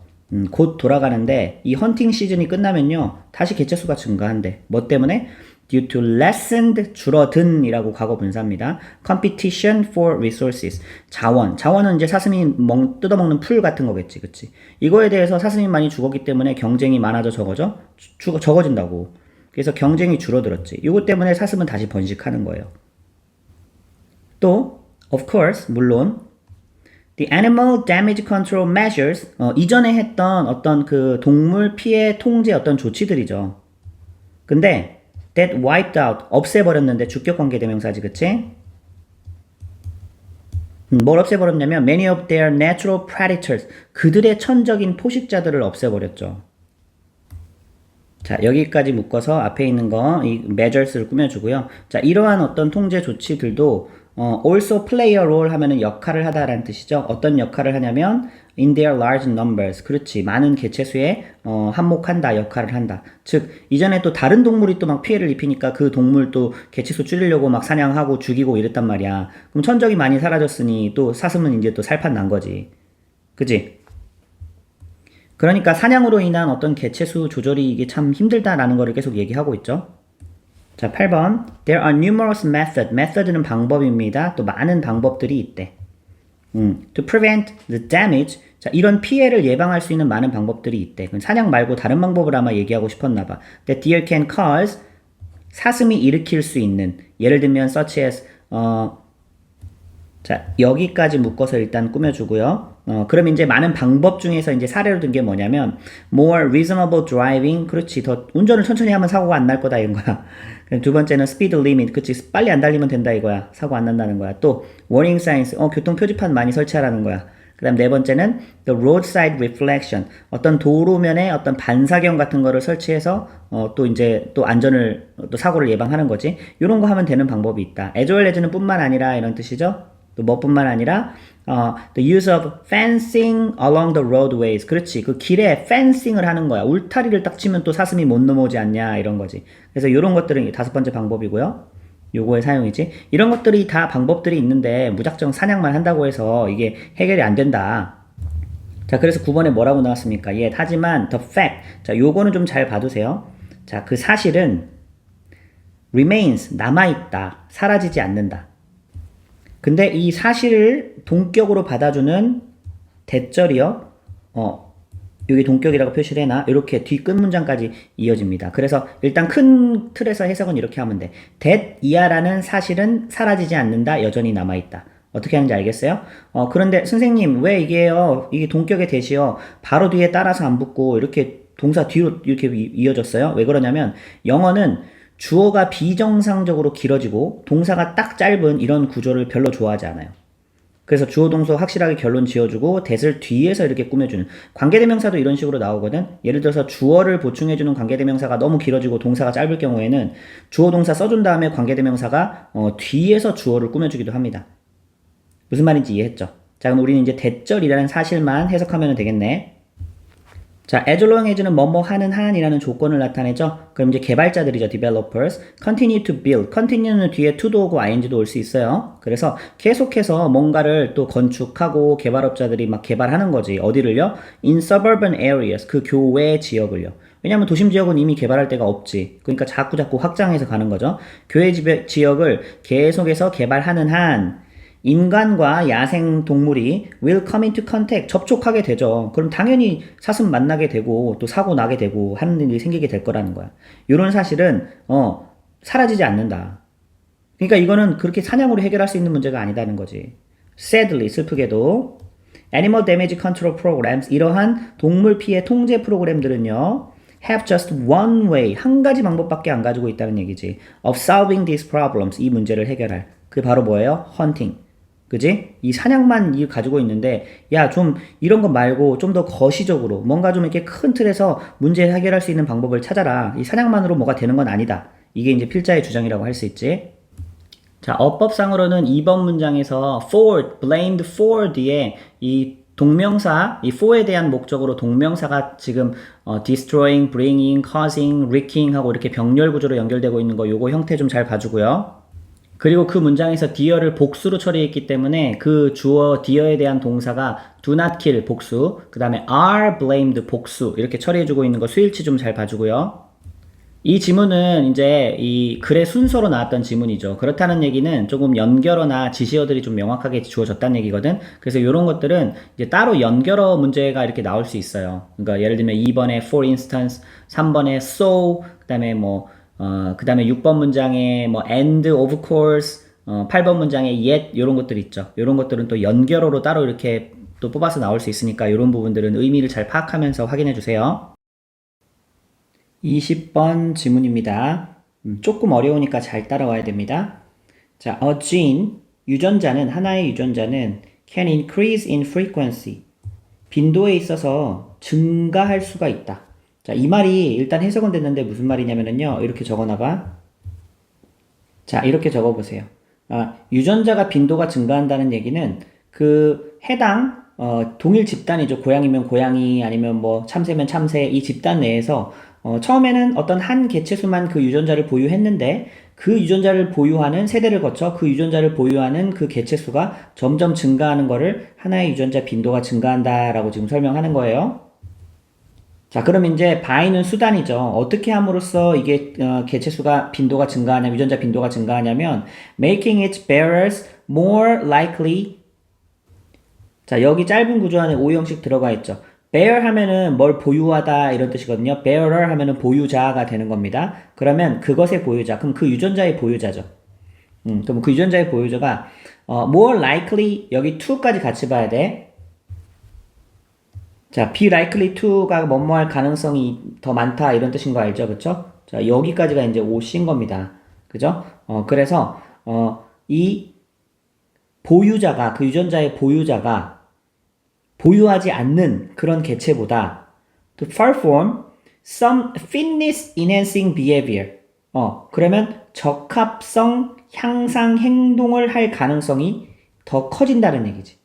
곧 돌아가는데 이 헌팅 시즌이 끝나면요. 다시 개체수가 증가한대. 뭐 때문에? due to lessened 줄어든이라고 과거 분사입니다. competition for resources 자원은 이제 사슴이 뜯어먹는 풀 같은 거겠지, 그치? 이거에 대해서 사슴이 많이 죽었기 때문에 경쟁이 많아져 적어진다고. 그래서 경쟁이 줄어들었지. 이것 때문에 사슴은 다시 번식하는 거예요. 또 of course 물론 the animal damage control measures 이전에 했던 어떤 그 동물 피해 통제 어떤 조치들이죠. 근데 that wiped out 없애버렸는데 주격 관계 대명사지 그치? 뭘 없애버렸냐면 many of their natural predators 그들의 천적인 포식자들을 없애버렸죠. 자, 여기까지 묶어서 앞에 있는 거 이 measures를 꾸며주고요. 자, 이러한 어떤 통제 조치들도 also play a role 하면은 역할을 하다라는 뜻이죠. 어떤 역할을 하냐면 in their large numbers. 그렇지. 많은 개체수에 한몫한다, 역할을 한다. 즉, 이전에 또 다른 동물이 또 막 피해를 입히니까 그 동물 또 개체수 줄이려고 막 사냥하고 죽이고 이랬단 말이야. 그럼 천적이 많이 사라졌으니 또 사슴은 이제 또 살판 난 거지. 그지? 그러니까 사냥으로 인한 어떤 개체수 조절이 이게 참 힘들다라는 거를 계속 얘기하고 있죠. 자, 8번. There are numerous methods. method는 방법입니다. 또 많은 방법들이 있대. To prevent the damage. 자, 이런 피해를 예방할 수 있는 많은 방법들이 있대. 사냥 말고 다른 방법을 아마 얘기하고 싶었나 봐. That deer can cause. 사슴이 일으킬 수 있는. 예를 들면 such as 자, 여기까지 묶어서 일단 꾸며주고요. 그럼 이제 많은 방법 중에서 이제 사례로 든 게 뭐냐면, more reasonable driving. 그렇지. 더 운전을 천천히 하면 사고가 안 날 거다, 이런 거야. 두 번째는 speed limit. 그렇지. 빨리 안 달리면 된다, 이거야. 사고 안 난다는 거야. 또, warning signs. 교통 표지판 많이 설치하라는 거야. 그 다음 네 번째는 the roadside reflection. 어떤 도로면에 어떤 반사경 같은 거를 설치해서, 또 이제 또 안전을, 또 사고를 예방하는 거지. 이런 거 하면 되는 방법이 있다. as well as는 뿐만 아니라 이런 뜻이죠. 또 뭐뿐만 아니라 the use of fencing along the roadways. 그렇지. 그 길에 fencing을 하는 거야. 울타리를 딱 치면 또 사슴이 못 넘어오지 않냐 이런 거지. 그래서 이런 것들은 다섯 번째 방법이고요. 요거의 사용이지. 이런 것들이 다 방법들이 있는데 무작정 사냥만 한다고 해서 이게 해결이 안 된다. 자, 그래서 9번에 뭐라고 나왔습니까? 예, 하지만 the fact. 자, 요거는 좀 잘 봐두세요. 자, 그 사실은 remains 남아있다. 사라지지 않는다. 근데 이 사실을 동격으로 받아주는 대절이요. 여기 동격이라고 표시를 해놔. 이렇게 뒤 끝 문장까지 이어집니다. 그래서 일단 큰 틀에서 해석은 이렇게 하면 돼. that 이하라는 사실은 사라지지 않는다. 여전히 남아있다. 어떻게 하는지 알겠어요? 그런데 선생님 왜 이게 동격의 대시요. 바로 뒤에 따라서 안 붙고 이렇게 동사 뒤로 이렇게 이어졌어요? 왜 그러냐면 영어는 주어가 비정상적으로 길어지고 동사가 딱 짧은 이런 구조를 별로 좋아하지 않아요. 그래서 주어 동사 확실하게 결론 지어주고 that을 뒤에서 이렇게 꾸며주는 관계대명사도 이런 식으로 나오거든. 예를 들어서 주어를 보충해주는 관계대명사가 너무 길어지고 동사가 짧을 경우에는 주어 동사 써준 다음에 관계대명사가 뒤에서 주어를 꾸며주기도 합니다. 무슨 말인지 이해했죠? 자, 그럼 우리는 이제 대절이라는 사실만 해석하면 되겠네. 자, as long as는 뭐뭐 하는 한이라는 조건을 나타내죠. 그럼 이제 개발자들이죠. developers. continue to build. continue는 뒤에 to도 오고 ing도 올 수 있어요. 그래서 계속해서 뭔가를 또 건축하고 개발업자들이 막 개발하는 거지. 어디를요? in suburban areas. 그 교외 지역을요. 왜냐하면 도심 지역은 이미 개발할 데가 없지. 그러니까 자꾸 확장해서 가는 거죠. 교외 지역을 계속해서 개발하는 한 인간과 야생 동물이 will come into contact, 접촉하게 되죠. 그럼 당연히 사슴 만나게 되고 또 사고 나게 되고 하는 일이 생기게 될 거라는 거야. 이런 사실은 사라지지 않는다. 그러니까 이거는 그렇게 사냥으로 해결할 수 있는 문제가 아니다는 거지. Sadly, 슬프게도 Animal Damage Control Programs, 이러한 동물 피해 통제 프로그램들은요, have just one way, 한 가지 방법밖에 안 가지고 있다는 얘기지. of solving these problems, 이 문제를 해결할. 그게 바로 뭐예요? hunting. 그지? 이 사냥만 가지고 있는데, 야, 좀 이런 거 말고 좀 더 거시적으로 뭔가 좀 이렇게 큰 틀에서 문제 해결할 수 있는 방법을 찾아라. 이 사냥만으로 뭐가 되는 건 아니다. 이게 이제 필자의 주장이라고 할 수 있지. 자, 어법상으로는 2번 문장에서 for, blamed for 뒤에 이 동명사, 이 for에 대한 목적으로 동명사가 지금 destroying, bringing, causing, wreaking 하고 이렇게 병렬 구조로 연결되고 있는 거 요거 형태 좀 잘 봐주고요. 그리고 그 문장에서 dear를 복수로 처리했기 때문에 그 주어 dear에 대한 동사가 do not kill 복수, 그 다음에 are blamed 복수 이렇게 처리해주고 있는 거 수일치 좀 잘 봐주고요. 이 지문은 이제 이 글의 순서로 나왔던 지문이죠. 그렇다는 얘기는 조금 연결어나 지시어들이 좀 명확하게 주어졌다는 얘기거든. 그래서 이런 것들은 이제 따로 연결어 문제가 이렇게 나올 수 있어요. 그러니까 예를 들면 2번에 for instance, 3번에 so, 그다음에 그다음에 6번 문장에 and of course, 8번 문장에 yet 이런 것들 있죠. 이런 것들은 또 연결어로 따로 이렇게 또 뽑아서 나올 수 있으니까 이런 부분들은 의미를 잘 파악하면서 확인해 주세요. 20번 지문입니다. 조금 어려우니까 잘 따라와야 됩니다. 자, a gene, 유전자는, 하나의 유전자는 can increase in frequency, 빈도에 있어서 증가할 수가 있다. 자, 이 말이 일단 해석은 됐는데 무슨 말이냐면요. 이렇게 적어놔봐. 자, 이렇게 적어보세요. 유전자가 빈도가 증가한다는 얘기는 그 해당 동일 집단이죠. 고양이면 고양이, 아니면 참새면 참새, 이 집단 내에서 처음에는 어떤 한 개체수만 그 유전자를 보유했는데 그 유전자를 보유하는 세대를 거쳐 그 유전자를 보유하는 그 개체수가 점점 증가하는 거를 하나의 유전자 빈도가 증가한다라고 지금 설명하는 거예요. 자, 그럼 이제 by는 수단이죠. 어떻게 함으로써 이게 개체수가 빈도가 증가하냐, 유전자 빈도가 증가하냐면 making its bearers more likely. 자, 여기 짧은 구조 안에 오형식 들어가 있죠. bear 하면은 뭘 보유하다 이런 뜻이거든요. bearer 하면은 보유자가 되는 겁니다. 그러면 그것의 보유자, 그럼 그 유전자의 보유자죠. 그럼 그 유전자의 보유자가 more likely, 여기 to까지 같이 봐야 돼. 자, be likely to가 뭐뭐할 가능성이 더 많다 이런 뜻인 거 알죠? 그쵸? 자, 여기까지가 이제 오신 겁니다. 그죠? 그래서 이 보유자가, 그 유전자의 보유자가 보유하지 않는 그런 개체보다 to perform some fitness enhancing behavior. 그러면 적합성 향상 행동을 할 가능성이 더 커진다는 얘기지.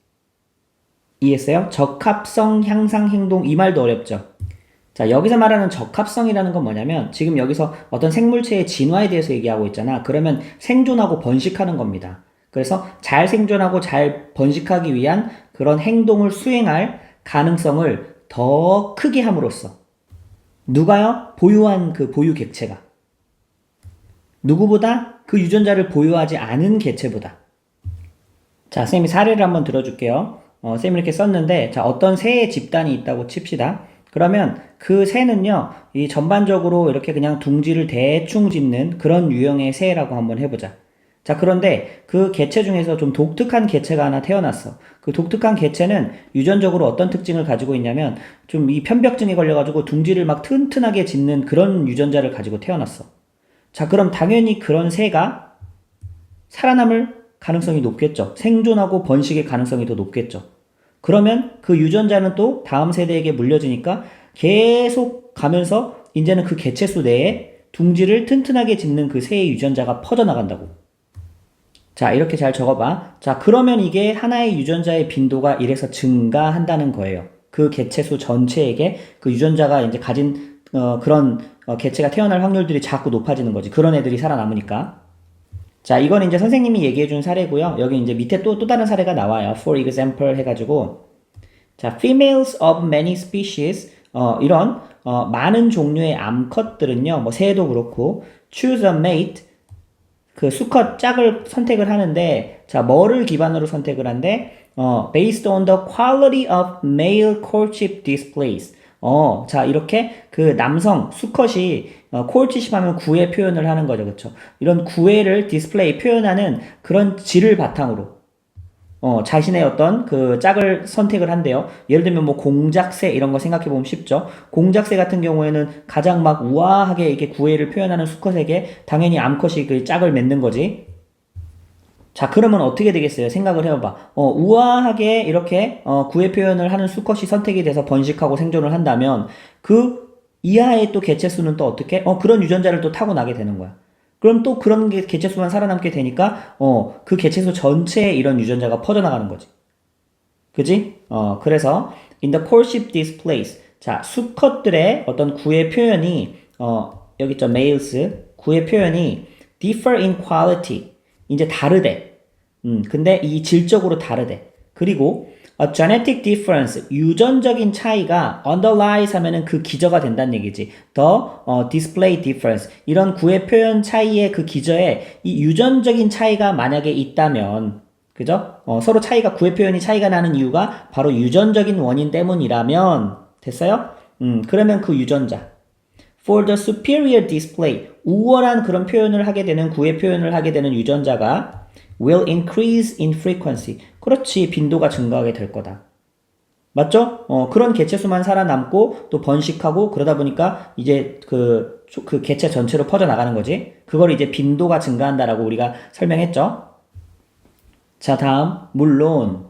이해했어요? 적합성 향상 행동, 이 말도 어렵죠? 자, 여기서 말하는 적합성이라는 건 뭐냐면 지금 여기서 어떤 생물체의 진화에 대해서 얘기하고 있잖아. 그러면 생존하고 번식하는 겁니다. 그래서 잘 생존하고 잘 번식하기 위한 그런 행동을 수행할 가능성을 더 크게 함으로써 누가요? 보유한 그 보유 객체가 누구보다 그 유전자를 보유하지 않은 개체보다. 자, 쌤이 사례를 한번 들어줄게요. 쌤이 이렇게 썼는데, 자, 어떤 새의 집단이 있다고 칩시다. 그러면 그 새는요, 이 전반적으로 이렇게 그냥 둥지를 대충 짚는 그런 유형의 새라고 한번 해보자. 자, 그런데 그 개체 중에서 좀 독특한 개체가 하나 태어났어. 그 독특한 개체는 유전적으로 어떤 특징을 가지고 있냐면, 좀 이 편벽증이 걸려가지고 둥지를 막 튼튼하게 짚는 그런 유전자를 가지고 태어났어. 자, 그럼 당연히 그런 새가 살아남을 가능성이 높겠죠. 생존하고 번식의 가능성이 더 높겠죠. 그러면 그 유전자는 또 다음 세대에게 물려지니까 계속 가면서 이제는 그 개체수 내에 둥지를 튼튼하게 짚는 그 새의 유전자가 퍼져나간다고. 자, 이렇게 잘 적어봐. 자, 그러면 이게 하나의 유전자의 빈도가 이래서 증가한다는 거예요. 그 개체수 전체에게 그 유전자가 이제 가진 그런 개체가 태어날 확률들이 자꾸 높아지는 거지. 그런 애들이 살아남으니까. 자, 이건 이제 선생님이 얘기해준 사례고요. 여기 이제 밑에 또 다른 사례가 나와요. For example 해가지고. 자, females of many species. 이런, 많은 종류의 암컷들은요, 새도 그렇고, choose a mate. 그 수컷 짝을 선택을 하는데, 자, 뭐를 기반으로 선택을 한대? based on the quality of male courtship displays. 자, 이렇게 그 남성 수컷이 courtship 하면 구애 표현을 하는 거죠. 그쵸? 이런 구애를 디스플레이 표현하는 그런 질을 바탕으로 자신의 어떤 그 짝을 선택을 한대요. 예를 들면 뭐 공작새 이런 거 생각해 보면 쉽죠. 공작새 같은 경우에는 가장 막 우아하게 이렇게 구애를 표현하는 수컷에게 당연히 암컷이 그 짝을 맺는 거지. 자, 그러면 어떻게 되겠어요? 생각을 해봐봐. 우아하게 이렇게 구애 표현을 하는 수컷이 선택이 돼서 번식하고 생존을 한다면 그 이하의 또 개체수는 또 어떻게? 그런 유전자를 또 타고나게 되는 거야. 그럼 또 그런 개체수만 살아남게 되니까 그 개체수 전체에 이런 유전자가 퍼져나가는 거지. 그지? 그래서 in the courtship displays 자, 수컷들의 어떤 구애 표현이 여기 있죠. males 구애 표현이 differ in quality 이제 다르대. 근데 이 질적으로 다르대. 그리고 a genetic difference, 유전적인 차이가 underlies 하면은 그 기저가 된다는 얘기지. the display difference, 이런 구애 표현 차이의 그 기저에 이 유전적인 차이가 만약에 있다면, 그죠? 서로 차이가, 구애 표현이 차이가 나는 이유가 바로 유전적인 원인 때문이라면, 됐어요? 그러면 그 유전자. For the superior display, 우월한 그런 표현을 하게 되는, 구애 표현을 하게 되는 유전자가 will increase in frequency. 그렇지, 빈도가 증가하게 될 거다. 맞죠? 그런 개체수만 살아남고 또 번식하고 그러다 보니까 이제 그 개체 전체로 퍼져나가는 거지. 그걸 이제 빈도가 증가한다라고 우리가 설명했죠. 자, 다음. 물론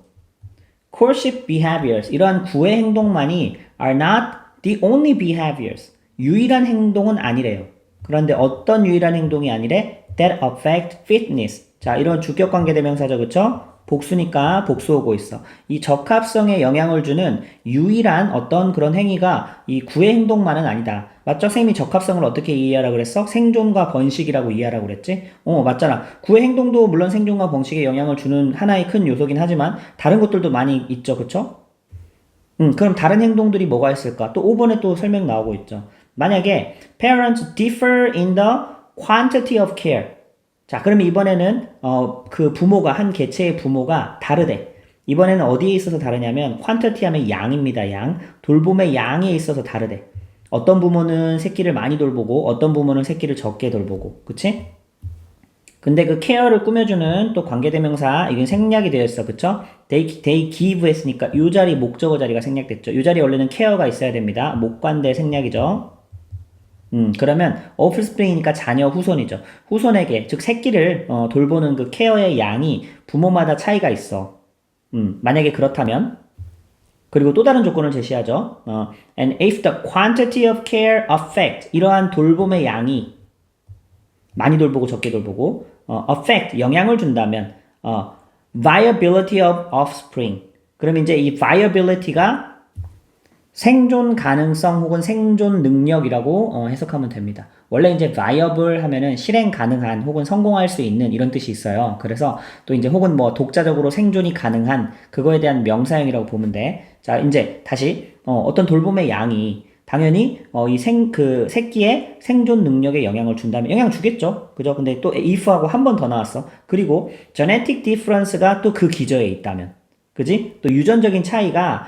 courtship behaviors, 이러한 구애 행동만이 are not the only behaviors. 유일한 행동은 아니래요. 그런데 어떤 유일한 행동이 아니래? That affect fitness. 자, 이런 주격관계 대명사죠. 그쵸? 복수니까 복수 오고 있어. 이 적합성에 영향을 주는 유일한 어떤 그런 행위가 이 구애 행동만은 아니다. 맞죠? 쌤이 적합성을 어떻게 이해하라고 그랬어? 생존과 번식이라고 이해하라고 그랬지? 맞잖아. 구애 행동도 물론 생존과 번식에 영향을 주는 하나의 큰 요소긴 하지만 다른 것들도 많이 있죠. 그쵸? 그럼 다른 행동들이 뭐가 있을까? 또 5번에 또 설명 나오고 있죠. 만약에 parents differ in the quantity of care. 자, 그럼 이번에는 그 부모가 한 개체의 부모가 다르대. 이번에는 어디에 있어서 다르냐면 quantity 하면 양입니다. 양. 돌봄의 양에 있어서 다르대. 어떤 부모는 새끼를 많이 돌보고 어떤 부모는 새끼를 적게 돌보고. 그치? 근데 그 care를 꾸며주는 또 관계대명사 이건 생략이 되어 있어. 그쵸? they give 했으니까 이 자리 목적어 자리가 생략됐죠. 이 자리에 원래는 care가 있어야 됩니다. 목관대 생략이죠. 그러면 offspring이니까 자녀 후손이죠. 후손에게 즉 새끼를 돌보는 그 케어의 양이 부모마다 차이가 있어. 만약에 그렇다면 그리고 또 다른 조건을 제시하죠. And if the quantity of care affect 이러한 돌봄의 양이 많이 돌보고 적게 돌보고 affect 영향을 준다면 viability of offspring 그럼 이제 이 viability가 생존 가능성 혹은 생존 능력이라고 해석하면 됩니다. 원래 이제 viable 하면은 실행 가능한 혹은 성공할 수 있는 이런 뜻이 있어요. 그래서 또 이제 혹은 뭐 독자적으로 생존이 가능한 그거에 대한 명사형이라고 보면 돼. 자, 이제 다시 어떤 돌봄의 양이 당연히 그 새끼의 생존 능력에 영향을 준다면 영향 주겠죠. 그죠? 근데 또 if하고 한 번 더 나왔어. 그리고 genetic difference가 또 그 기저에 있다면. 그지? 또 유전적인 차이가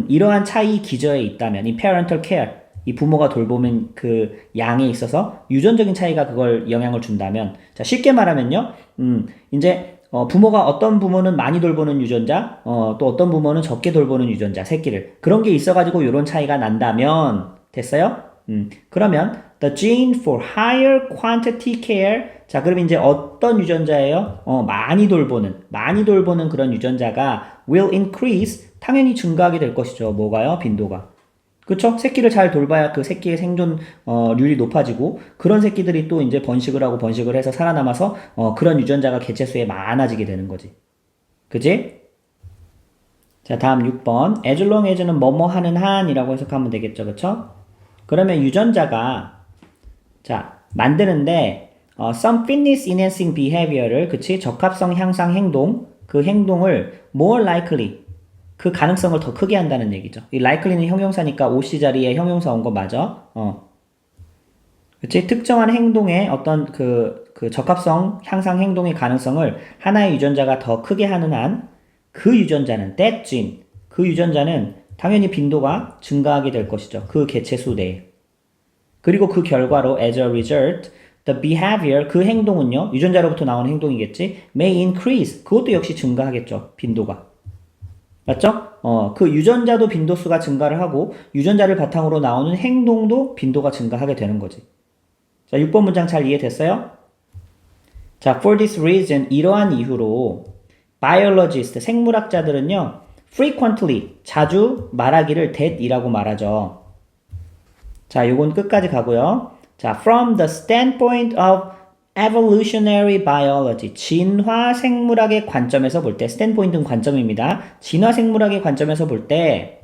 이러한 차이 기저에 있다면 이 parental care 이 부모가 돌보는 그 양에 있어서 유전적인 차이가 그걸 영향을 준다면 자 쉽게 말하면요 이제 부모가 어떤 부모는 많이 돌보는 유전자 또 어떤 부모는 적게 돌보는 유전자 새끼를 그런 게 있어가지고 이런 차이가 난다면 됐어요? 그러면 the gene for higher quantity care 자 그럼 이제 어떤 유전자예요? 많이 돌보는 그런 유전자가 will increase 당연히 증가하게 될 것이죠. 뭐가요? 빈도가. 그쵸? 새끼를 잘 돌봐야 그 새끼의 생존,률이 높아지고, 그런 새끼들이 또 이제 번식을 하고 번식을 해서 살아남아서, 그런 유전자가 개체수에 많아지게 되는 거지. 그지? 자, 다음 6번. as long as는 뭐뭐 하는 한이라고 해석하면 되겠죠. 그쵸? 그러면 유전자가, 자, 만드는데, some fitness enhancing behavior를, 그치? 적합성 향상 행동, 그 행동을 more likely, 그 가능성을 더 크게 한다는 얘기죠. 이 likely는 형용사니까 OC 자리에 형용사 온 거 맞아? 그치? 특정한 행동의 어떤 그 그 적합성 향상 행동의 가능성을 하나의 유전자가 더 크게 하는 한 그 유전자는 that gene, 그 유전자는 당연히 빈도가 증가하게 될 것이죠. 그 개체수 내에. 그리고 그 결과로 as a result, the behavior, 그 행동은요, 유전자로부터 나오는 행동이겠지, may increase, 그것도 역시 증가하겠죠, 빈도가. 맞죠? 그 유전자도 빈도수가 증가를 하고 유전자를 바탕으로 나오는 행동도 빈도가 증가하게 되는 거지. 자, 6번 문장 잘 이해됐어요? 자, for this reason, 이러한 이유로 biologist, 생물학자들은요, frequently, 자주 말하기를 that이라고 말하죠. 자, 요건 끝까지 가고요. 자, from the standpoint of evolutionary biology, 진화 생물학의 관점에서 볼 때, standpoint은 관점입니다. 진화 생물학의 관점에서 볼 때,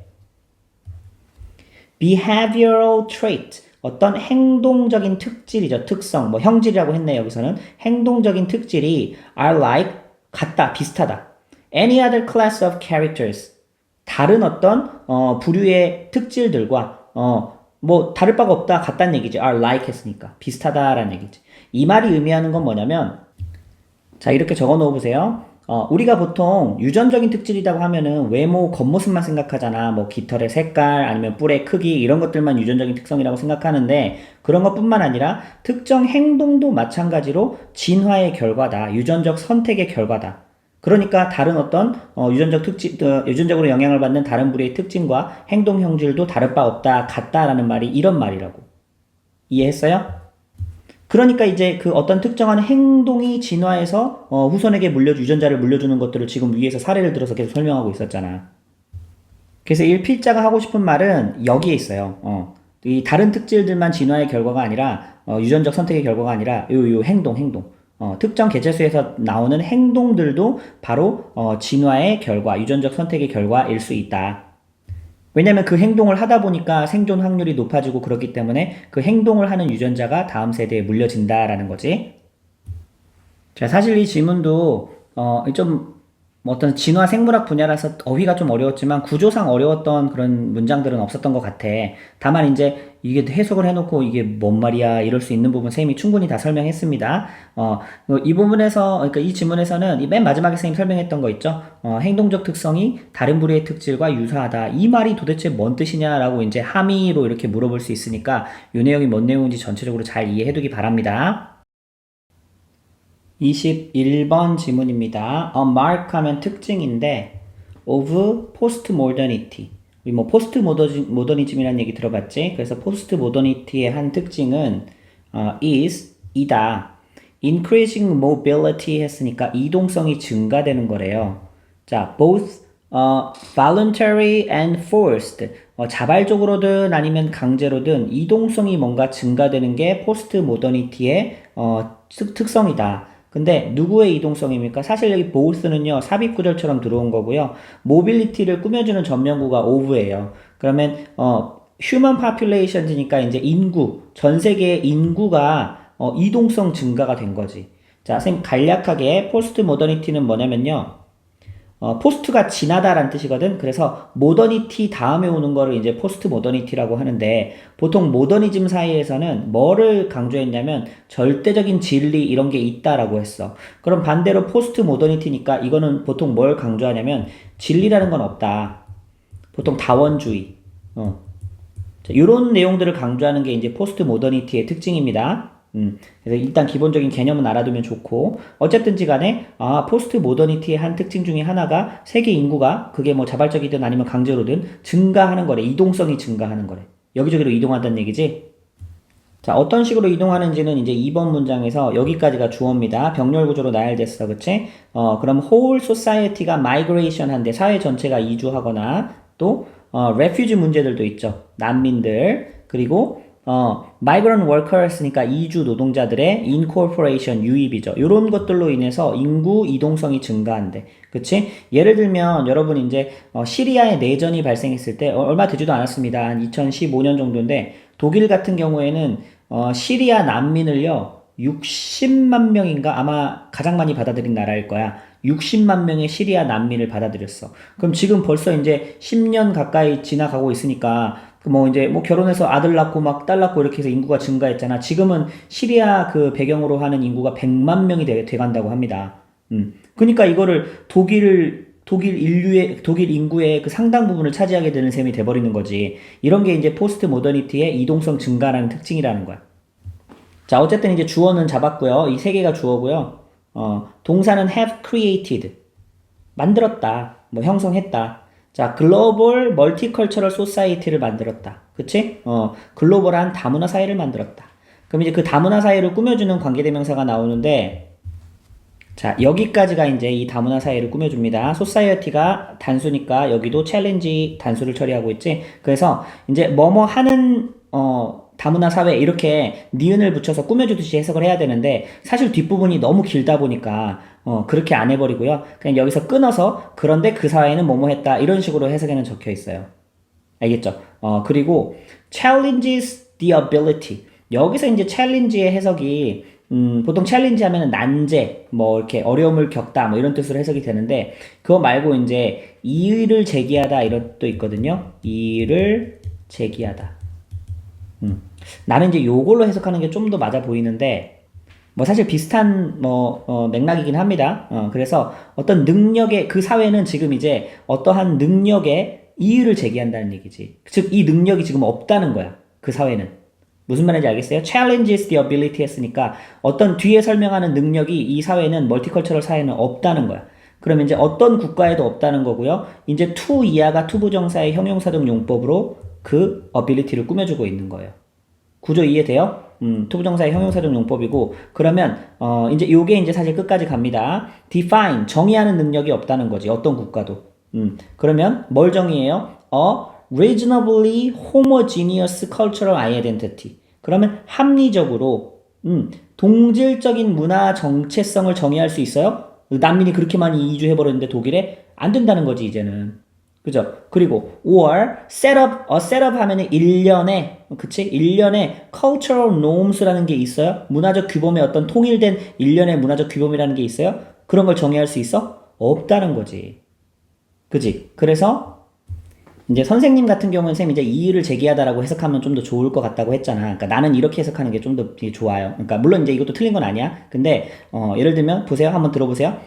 behavioral trait, 어떤 행동적인 특질이죠. 특성, 뭐 형질이라고 했네 여기서는. 행동적인 특질이 are like, 같다, 비슷하다. any other class of characters, 다른 어떤 부류의 특질들과 뭐 다를 바가 없다, 같다는 얘기지. are like 했으니까 비슷하다라는 얘기지. 이 말이 의미하는 건 뭐냐면, 자, 이렇게 적어 놓어 보세요. 우리가 보통 유전적인 특질이라고 하면은 외모, 겉모습만 생각하잖아. 뭐 깃털의 색깔, 아니면 뿔의 크기, 이런 것들만 유전적인 특성이라고 생각하는데, 그런 것뿐만 아니라 특정 행동도 마찬가지로 진화의 결과다. 유전적 선택의 결과다. 그러니까 다른 어떤 유전적 특징, 유전적으로 영향을 받는 다른 부류의 특징과 행동 형질도 다를 바 없다, 같다라는 말이 이런 말이라고. 이해했어요? 그러니까 이제 그 어떤 특정한 행동이 진화해서 후손에게 유전자를 물려주는 것들을 지금 위에서 사례를 들어서 계속 설명하고 있었잖아. 그래서 이 필자가 하고 싶은 말은 여기에 있어요. 이 다른 특질들만 진화의 결과가 아니라 유전적 선택의 결과가 아니라 요 행동. 특정 개체수에서 나오는 행동들도 바로 진화의 결과, 유전적 선택의 결과일 수 있다. 왜냐면 그 행동을 하다 보니까 생존 확률이 높아지고 그렇기 때문에 그 행동을 하는 유전자가 다음 세대에 물려진다라는 거지. 자, 사실 이 질문도 좀 어떤 진화 생물학 분야라서 어휘가 좀 어려웠지만 구조상 어려웠던 그런 문장들은 없었던 것 같아. 다만 이제 이게 해석을 해놓고 이게 뭔 말이야 이럴 수 있는 부분 쌤이 충분히 다 설명했습니다. 이 부분에서, 그러니까 이 지문에서는 이 맨 마지막에 쌤이 설명했던 거 있죠. 행동적 특성이 다른 부류의 특질과 유사하다. 이 말이 도대체 뭔 뜻이냐라고 이제 함의로 이렇게 물어볼 수 있으니까 이 내용이 뭔 내용인지 전체적으로 잘 이해해두기 바랍니다. 21번 지문입니다. A mark 하면 특징인데 of postmodernity. 우리 뭐 postmodernism이라는 얘기 들어봤지? 그래서 postmodernity의 한 특징은 is 이다. increasing mobility 했으니까 이동성이 증가되는 거래요. 자, both voluntary and forced. 자발적으로든 아니면 강제로든 이동성이 뭔가 증가되는 게 postmodernity의 특성이다. 근데 누구의 이동성입니까? 사실 여기 both는요, 삽입 구절처럼 들어온 거고요. mobility를 꾸며주는 전면구가 of예요. 그러면 human populations니까 이제 인구, 전 세계의 인구가 이동성 증가가 된 거지. 자, 선생님 간략하게 postmodernity는 뭐냐면요. 포스트가 지나다라는 뜻이거든. 그래서 모더니티 다음에 오는 거를 이제 포스트 모더니티라고 하는데, 보통 모더니즘 사이에서는 뭐를 강조했냐면 절대적인 진리 이런 게 있다라고 했어. 그럼 반대로 포스트 모더니티니까 이거는 보통 뭘 강조하냐면 진리라는 건 없다. 보통 다원주의. 이런 내용들을 강조하는 게 이제 포스트 모더니티의 특징입니다. 그래서 일단 기본적인 개념은 알아두면 좋고, 어쨌든지 간에 포스트 모더니티의 한 특징 중에 하나가 세계 인구가 그게 뭐 자발적이든 아니면 강제로든 증가하는 거래. 이동성이 증가하는 거래. 여기저기로 이동한다는 얘기지. 자, 어떤 식으로 이동하는지는 이제 2번 문장에서 여기까지가 주어입니다. 병렬 구조로 나열됐어. 그치? 그럼 whole society가 migration 한데 사회 전체가 이주하거나 또 refugee 문제들도 있죠. 난민들. 그리고 migrant workers니까 이주 노동자들의 incorporation 유입이죠. 이런 것들로 인해서 인구 이동성이 증가한대. 그치? 예를 들면 여러분 이제 시리아에 내전이 발생했을 때 얼마 되지도 않았습니다. 한 2015년 정도인데 독일 같은 경우에는 시리아 난민을요 60만 명인가 아마 가장 많이 받아들인 나라일 거야. 60만 명의 시리아 난민을 받아들였어. 그럼 지금 벌써 이제 10년 가까이 지나가고 있으니까 그 뭐 이제 뭐 결혼해서 아들 낳고 막 딸 낳고 이렇게 해서 인구가 증가했잖아. 지금은 시리아 그 배경으로 하는 인구가 100만 명이 돼간다고 합니다. 그러니까 이거를 독일 인구의 그 상당 부분을 차지하게 되는 셈이 돼버리는 거지. 이런 게 이제 포스트 모더니티의 이동성 증가라는 특징이라는 거야. 자, 어쨌든 이제 주어는 잡았고요. 이 세 개가 주어고요. 동사는 have created. 만들었다. 뭐 형성했다. 자, 글로벌 멀티컬처럴 소사이티를 만들었다. 그치? 글로벌한 다문화 사회를 만들었다. 그럼 이제 그 다문화 사회를 꾸며주는 관계대명사가 나오는데, 자, 여기까지가 이제 이 다문화 사회를 꾸며줍니다. 소사이어티가 단수니까 여기도 챌린지 단수를 처리하고 있지. 그래서 이제 뭐뭐 하는 다문화 사회 이렇게 니은을 붙여서 꾸며주듯이 해석을 해야 되는데 사실 뒷부분이 너무 길다 보니까 그렇게 안 해버리고요. 그냥 여기서 끊어서 그런데 그 사회는 뭐뭐 했다 이런 식으로 해석에는 적혀 있어요. 알겠죠? 그리고 challenges the ability. 여기서 이제 challenge의 해석이 보통 챌린지 하면은 난제, 뭐 이렇게 어려움을 겪다, 뭐 이런 뜻으로 해석이 되는데 그거 말고 이제 이의를 제기하다 이런 뜻도 있거든요. 이의를 제기하다. 나는 이제 요걸로 해석하는 게 좀 더 맞아 보이는데 뭐 사실 비슷한 맥락이긴 합니다. 그래서 어떤 능력의 그 사회는 지금 이제 어떠한 능력에 이의를 제기한다는 얘기지. 즉 이 능력이 지금 없다는 거야. 그 사회는. 무슨 말인지 알겠어요? challenges the ability 했으니까 어떤 뒤에 설명하는 능력이 이 사회는 멀티컬처럴 사회는 없다는 거야. 그러면 이제 어떤 국가에도 없다는 거고요. 이제 to 이하가 투부정사의 형용사동 용법으로 그 ability를 꾸며주고 있는 거예요. 구조 이해돼요? 투부정사의 형용사동 용법이고 그러면 이제 요게 이제 사실 끝까지 갑니다. define 정의하는 능력이 없다는 거지. 어떤 국가도. 그러면 뭘 정의해요? reasonably homogeneous cultural identity. 그러면 합리적으로 동질적인 문화 정체성을 정의할 수 있어요? 난민이 그렇게 많이 이주해버렸는데 독일에 안 된다는 거지 이제는. 그죠? 그리고 or set up 하면은 일련의 그치? 일련의 cultural norms라는 게 있어요? 문화적 규범의 어떤 통일된 일련의 문화적 규범이라는 게 있어요? 그런 걸 정의할 수 있어? 없다는 거지. 그지? 그래서 이제 선생님 같은 경우는 쌤 이제 이의를 제기하다라고 해석하면 좀 더 좋을 것 같다고 했잖아. 그러니까 나는 이렇게 해석하는 게 좀 더 좋아요. 그러니까 물론 이제 이것도 틀린 건 아니야. 근데 예를 들면 보세요. 한번 들어보세요.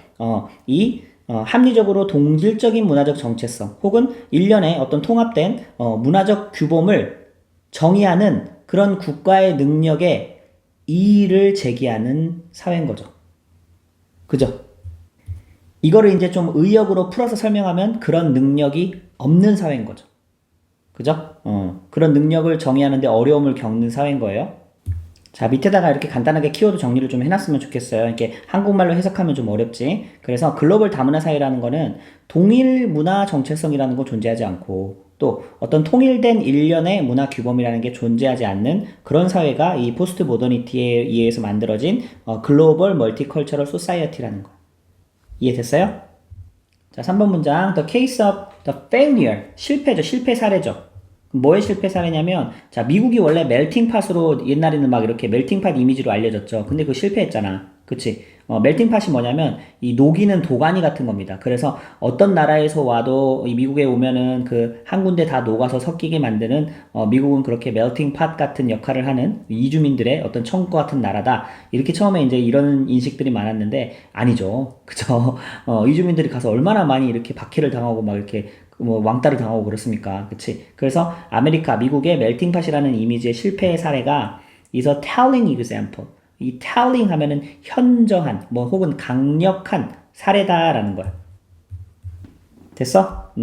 합리적으로 동질적인 문화적 정체성 혹은 일련의 어떤 통합된 문화적 규범을 정의하는 그런 국가의 능력에 이의를 제기하는 사회인 거죠. 그죠? 이거를 이제 좀 의역으로 풀어서 설명하면 그런 능력이 없는 사회인 거죠. 그죠? 그런 능력을 정의하는데 어려움을 겪는 사회인 거예요. 자, 밑에다가 이렇게 간단하게 키워드 정리를 좀 해놨으면 좋겠어요. 이렇게 한국말로 해석하면 좀 어렵지. 그래서 글로벌 다문화 사회라는 거는 동일 문화 정체성이라는 건 존재하지 않고 또 어떤 통일된 일련의 문화 규범이라는 게 존재하지 않는 그런 사회가 이 포스트 모더니티에 의해서 만들어진 글로벌 멀티컬처럴 소사이어티라는 거. 이해됐어요? 자, 3번 문장. The case of the failure. 실패죠. 실패 사례죠. 뭐의 실패 사례냐면, 자, 미국이 원래 멜팅팟으로 옛날에는 막 이렇게 멜팅팟 이미지로 알려졌죠. 근데 그거 실패했잖아. 그치? 멜팅팟이 뭐냐면, 이 녹이는 도가니 같은 겁니다. 그래서 어떤 나라에서 와도 이 미국에 오면은 그 한 군데 다 녹아서 섞이게 만드는, 미국은 그렇게 멜팅팟 같은 역할을 하는 이주민들의 어떤 천국 같은 나라다. 이렇게 처음에 이제 이런 인식들이 많았는데, 아니죠. 그죠? 이주민들이 가서 얼마나 많이 이렇게 박해를 당하고 막 이렇게 뭐 왕따를 당하고 그렇습니까? 그치? 그래서 미국의 멜팅팟이라는 이미지의 실패의 사례가 is a telling example. 이 telling 하면은 현저한, 뭐 혹은 강력한 사례다라는 거야. 됐어?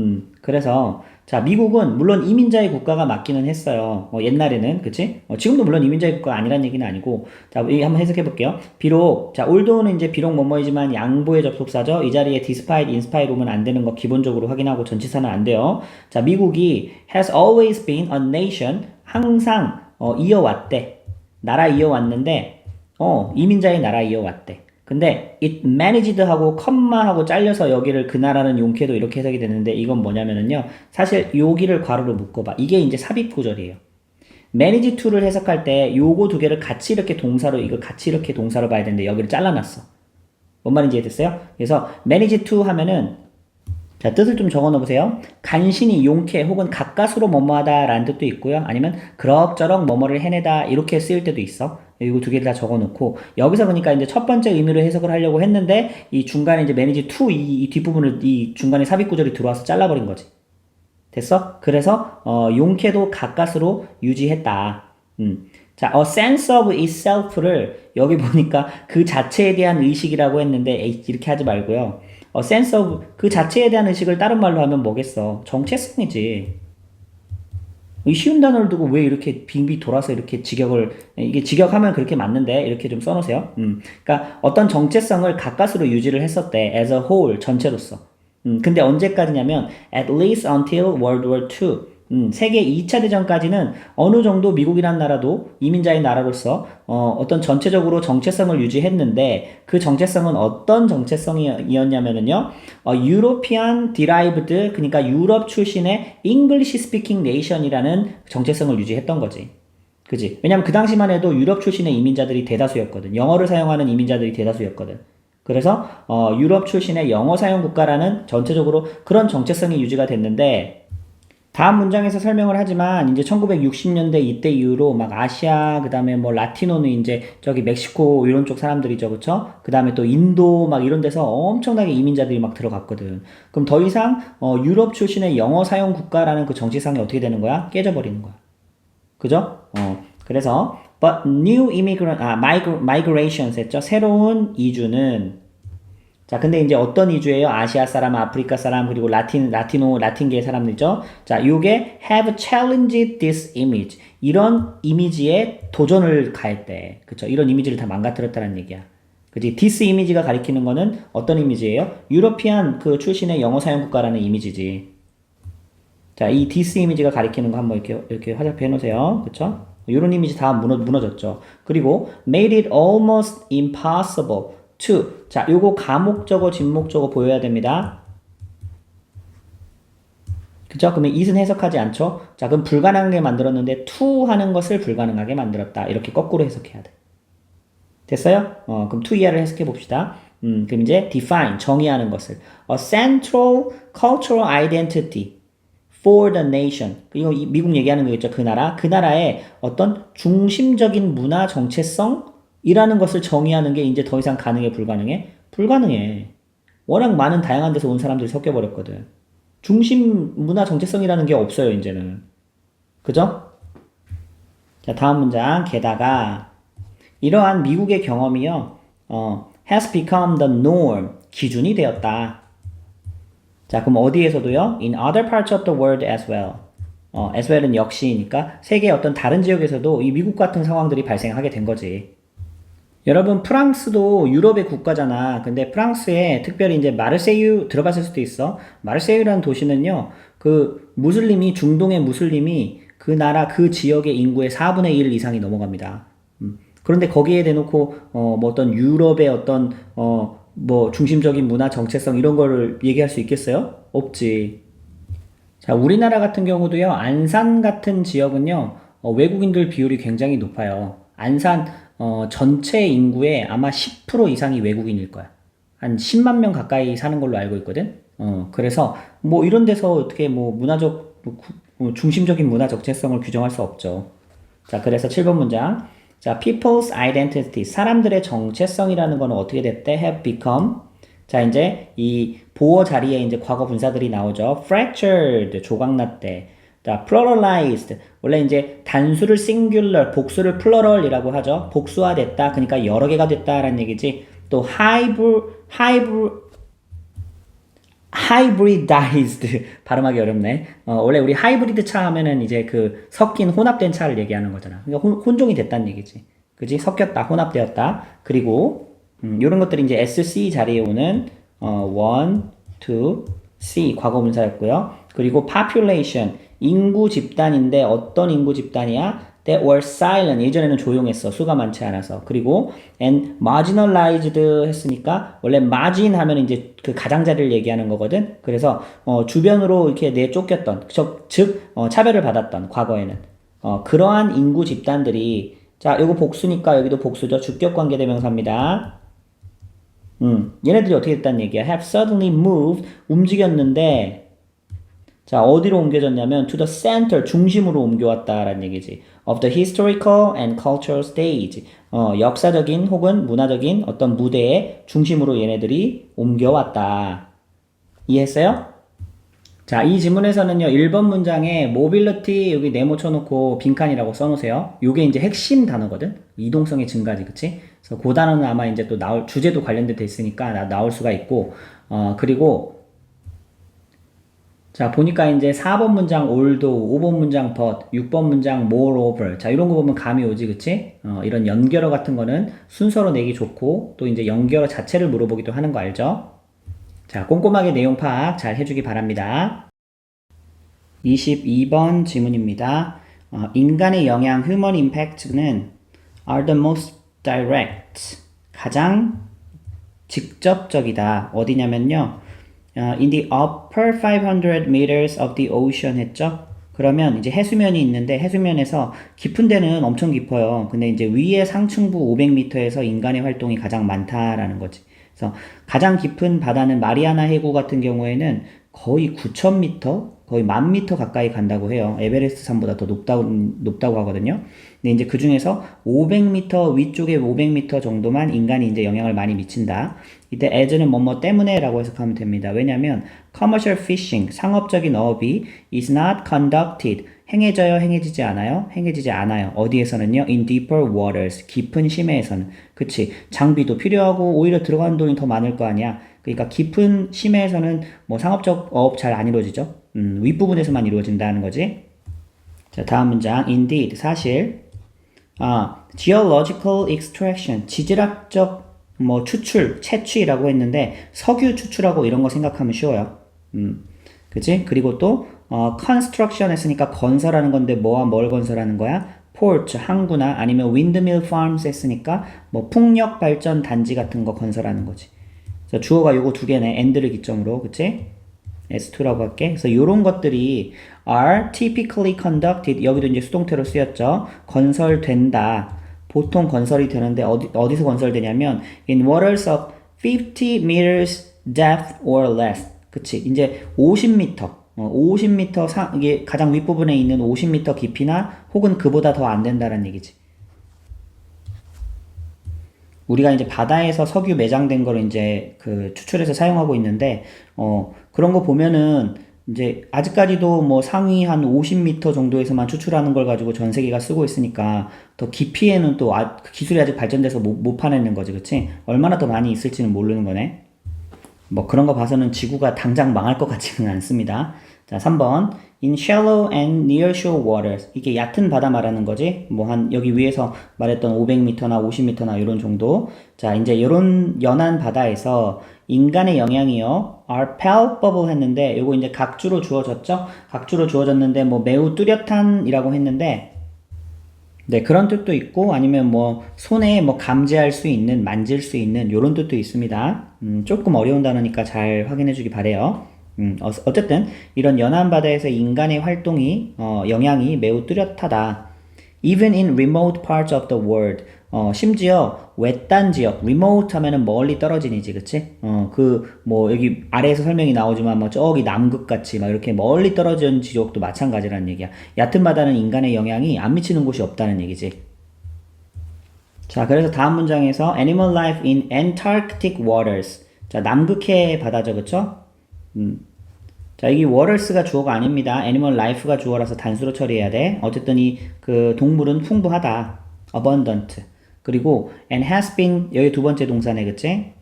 그래서 자, 미국은 물론 이민자의 국가가 맞기는 했어요. 옛날에는, 그치? 지금도 물론 이민자의 국가가 아니란 얘기는 아니고, 자, 한번 해석해 볼게요. 비록, 자, although는 이제 비록 뭐뭐이지만 양보의 접속사죠. 이 자리에 despite, in spite 오면 안 되는 거 기본적으로 확인하고 전치사는 안 돼요. 자, 미국이 has always been a nation, 항상, 이어왔대. 나라 이어왔는데, 이민자의 나라 이어왔대. 근데 it managed 하고 컴마하고 잘려서 여기를 그 나라는 용케도 이렇게 해석이 되는데 이건 뭐냐면은요. 사실 여기를 괄호로 묶어봐. 이게 이제 삽입 구절이에요. manage to를 해석할 때 요거 두 개를 같이 이렇게 동사로 이거 같이 이렇게 동사로 봐야 되는데 여기를 잘라놨어. 뭔 말인지 이해됐어요? 그래서 manage to 하면은 자, 뜻을 좀 적어 놓으세요. 간신히 용케 혹은 가까스로 뭐뭐하다 라는 뜻도 있고요. 아니면 그럭저럭 뭐뭐를 해내다 이렇게 쓰일 때도 있어. 이거 두 개를 다 적어 놓고 여기서 보니까 이제 첫 번째 의미로 해석을 하려고 했는데 이 중간에 이제 매니지 to 이 뒷부분을 이 중간에 삽입 구절이 들어와서 잘라버린 거지. 됐어? 그래서 용케도 가까스로 유지했다. 자, a sense of itself를 여기 보니까 그 자체에 대한 의식이라고 했는데 에이, 이렇게 하지 말고요. sense of 그 자체에 대한 의식을 다른 말로 하면 뭐겠어? 정체성이지. 이 쉬운 단어를 두고 왜 이렇게 빙빙 돌아서 이렇게 직역을 이게 직역하면 그렇게 맞는데 이렇게 좀 써놓으세요. 그러니까 어떤 정체성을 가까스로 유지를 했었대. as a whole 전체로서. 근데 언제까지냐면 at least until World War II. 세계 2차 대전까지는 어느 정도 미국이란 나라도 이민자의 나라로서 어떤 전체적으로 정체성을 유지했는데 그 정체성은 어떤 정체성이었냐면은요. European derived 그러니까 유럽 출신의 English speaking nation이라는 정체성을 유지했던 거지. 그지? 왜냐면 그 당시만 해도 유럽 출신의 이민자들이 대다수였거든. 영어를 사용하는 이민자들이 대다수였거든. 그래서 유럽 출신의 영어 사용 국가라는 전체적으로 그런 정체성이 유지가 됐는데 다음 문장에서 설명을 하지만 이제 1960년대 이때 이후로 막 아시아 그다음에 뭐 라티노는 이제 저기 멕시코 이런 쪽 사람들이죠. 그쵸? 그다음에 또 인도 막 이런 데서 엄청나게 이민자들이 막 들어갔거든. 그럼 더 이상 유럽 출신의 영어 사용 국가라는 그 정체성이 어떻게 되는 거야? 깨져버리는 거야. 그죠? 그래서 but new migrations 했죠. 새로운 이주는 자, 근데 이제 어떤 이주예요? 아시아 사람, 아프리카 사람, 그리고 라틴계 사람들이죠. 자, 요게 have challenged this image. 이런 이미지에 도전을 가했대. 그쵸? 이런 이미지를 다 망가뜨렸다는 얘기야. 그치? this 이미지가 가리키는 거는 어떤 이미지예요? 유러피안 그 출신의 영어 사용 국가라는 이미지지. 자, 이 this 이미지가 가리키는 거 한번 이렇게 화살표 해놓으세요. 그쵸? 이런 이미지 다 무너졌죠. 그리고 made it almost impossible to. 자, 요거 가목적어, 진목적어 보여야 됩니다. 그죠? 그러면 it은 해석하지 않죠? 자, 그럼 불가능하게 만들었는데 to 하는 것을 불가능하게 만들었다. 이렇게 거꾸로 해석해야 돼. 됐어요? 그럼 to 이하를 해석해 봅시다. 그럼 이제 define, 정의하는 것을. A central cultural identity for the nation. 이거 미국 얘기하는 거겠죠? 그 나라. 그 나라의 어떤 중심적인 문화 정체성이라는 것을 정의하는 게 이제 더 이상 가능해, 불가능해? 불가능해. 워낙 많은 다양한 데서 온 사람들이 섞여버렸거든. 중심 문화 정체성이라는 게 없어요, 이제는. 그죠? 자, 다음 문장. 게다가 이러한 미국의 경험이요, has become the norm. 기준이 되었다. 자, 그럼 어디에서도요? In other parts of the world as well. as well은 역시니까 세계의 어떤 다른 지역에서도 이 미국 같은 상황들이 발생하게 된 거지. 여러분, 프랑스도 유럽의 국가잖아. 근데 프랑스에 특별히 이제 마르세유 들어봤을 수도 있어. 마르세유라는 도시는요, 그 무슬림이, 중동의 무슬림이 그 나라 그 지역의 인구의 4분의 1 이상이 넘어갑니다. 그런데 거기에 대놓고 뭐 어떤 유럽의 어떤 뭐 중심적인 문화 정체성 이런 거를 얘기할 수 있겠어요? 없지. 자, 우리나라 같은 경우도요. 안산 같은 지역은요. 외국인들 비율이 굉장히 높아요. 안산 전체 인구의 아마 10% 이상이 외국인일 거야. 한 10만 명 가까이 사는 걸로 알고 있거든. 그래서 뭐 이런 데서 어떻게 뭐 문화적 중심적인 문화 정체성을 규정할 수 없죠. 자, 그래서 7번 문장. 자, people's identity, 사람들의 정체성이라는 거는 어떻게 됐대? have become. 자, 이제 이 보어 자리에 이제 과거 분사들이 나오죠. fractured, 조각났대. 자, pluralized, 원래 이제 단수를 singular, 복수를 plural이라고 하죠. 복수화됐다, 그러니까 여러 개가 됐다라는 얘기지. 또 hybridized 발음하기 어렵네. 원래 우리 하이브리드 차 하면은 이제 그 섞인 혼합된 차를 얘기하는 거잖아. 그러니까 혼종이 됐다는 얘기지. 그지? 섞였다, 혼합되었다. 그리고 이런 것들이 이제 SC 자리에 오는 one, two, C 과거분사였고요. 그리고 population 인구 집단인데 어떤 인구 집단이야? That were silent. 예전에는 조용했어. 수가 많지 않아서. 그리고 and marginalized 했으니까 원래 margin 하면 이제 그 가장자리를 얘기하는 거거든. 그래서 주변으로 이렇게 내쫓겼던 즉 차별을 받았던 과거에는 그러한 인구 집단들이 자, 요거 복수니까 여기도 복수죠. 주격 관계 대명사입니다. 얘네들이 어떻게 됐다는 얘기야? have suddenly moved, 움직였는데, 자, 어디로 옮겨졌냐면 to the center, 중심으로 옮겨왔다라는 얘기지. of the historical and cultural stage. 역사적인 혹은 문화적인 어떤 무대의 중심으로 얘네들이 옮겨왔다. 이해했어요? 자, 이 지문에서는요, 1번 문장에 mobility 여기 네모 쳐놓고 빈칸이라고 써놓으세요. 요게 이제 핵심 단어거든? 이동성의 증가지, 그치? 그래서 그 단어는 아마 이제 또 주제도 관련돼 있으니까 나올 수가 있고, 그리고 자, 보니까 이제 4번 문장 although, 5번 문장 but, 6번 문장 moreover. 자, 이런 거 보면 감이 오지, 그치? 이런 연결어 같은 거는 순서로 내기 좋고, 또 이제 연결어 자체를 물어보기도 하는 거 알죠? 자, 꼼꼼하게 내용 파악 잘 해주기 바랍니다. 22번 지문입니다. 인간의 영향, human impact는 are the most direct, 가장 직접적이다. 어디냐면요. in the upper 500 meters of the ocean 했죠? 그러면 이제 해수면이 있는데 해수면에서 깊은 데는 엄청 깊어요. 근데 이제 위에 상층부 500m에서 인간의 활동이 가장 많다라는 거지. 그래서 가장 깊은 바다는 마리아나 해구 같은 경우에는 거의 9,000m, 거의 10,000m 가까이 간다고 해요. 에베레스트 산보다 더 높다고 하거든요. 근데 이제 그 중에서 500m 위쪽에 500m 정도만 인간이 이제 영향을 많이 미친다. 이때 as는 뭐뭐 때문에라고 해석하면 됩니다. 왜냐하면 commercial fishing, 상업적인 어업이 is not conducted, 행해져요, 행해지지 않아요? 행해지지 않아요. 어디에서는요? in deeper waters, 깊은 심해에서는. 그치. 장비도 필요하고 오히려 들어가는 돈이 더 많을 거 아니야. 그러니까 깊은 심해에서는 뭐 상업적 어업 잘 안 이루어지죠. 윗부분에서만 이루어진다는 거지. 자, 다음 문장. Indeed, 사실. geological extraction, 지질학적 뭐 추출, 채취라고 했는데 석유 추출하고 이런 거 생각하면 쉬워요. 그치? 그리고 또 construction 했으니까 건설하는 건데 뭐와 뭘 건설하는 거야? port, 항구나 아니면 windmill farms 했으니까 뭐 풍력 발전 단지 같은 거 건설하는 거지. 그래서 주어가 요거 두 개네. and를 기점으로, 그치? S2라고 할게. 그래서 요런 것들이 are typically conducted, 여기도 이제 수동태로 쓰였죠. 건설된다. 보통 건설이 되는데 어디서 건설되냐면 in waters of 50 meters depth or less. 그치? 이제 50m, 50m 이게 가장 윗부분에 있는 50m 깊이나 혹은 그보다 더 안 된다는 얘기지. 우리가 이제 바다에서 석유 매장된 거를 이제 그 추출해서 사용하고 있는데, 그런 거 보면은 이제 아직까지도 뭐 상위 한 50m 정도에서만 추출하는 걸 가지고 전 세계가 쓰고 있으니까 더 깊이에는 또 기술이 아직 발전돼서 못 파내는 거지, 그치? 얼마나 더 많이 있을지는 모르는 거네. 뭐 그런 거 봐서는 지구가 당장 망할 것 같지는 않습니다. 자, 3번. In shallow and near shore waters. 이게 얕은 바다 말하는 거지. 뭐 한 여기 위에서 말했던 500m나 50m나 이런 정도. 자, 이제 이런 연한 바다에서 인간의 영향이요. are palpable 했는데 요거 이제 각주로 주어졌죠? 각주로 주어졌는데 뭐 매우 뚜렷한이라고 했는데 네, 그런 뜻도 있고 아니면 뭐 손에 뭐 감지할 수 있는, 만질 수 있는 요런 뜻도 있습니다. 조금 어려운 단어니까 잘 확인해 주기 바래요. 어쨌든 이런 연안 바다에서 인간의 활동이 영향이 매우 뚜렷하다. Even in remote parts of the world. 심지어 외딴 지역, remote 하면은 멀리 떨어진이지, 그치? 뭐 여기 아래에서 설명이 나오지만 뭐 저기 남극 같이 막 이렇게 멀리 떨어진 지역도 마찬가지라는 얘기야. 얕은 바다는 인간의 영향이 안 미치는 곳이 없다는 얘기지. 자, 그래서 다음 문장에서 animal life in Antarctic waters. 자, 남극해 바다죠, 그쵸? 자, 여기 waters가 주어가 아닙니다. animal life가 주어라서 단수로 처리해야 돼. 어쨌든 이 그 동물은 풍부하다. abundant. 그리고 and has been 여기 두 번째 동사네, 그치?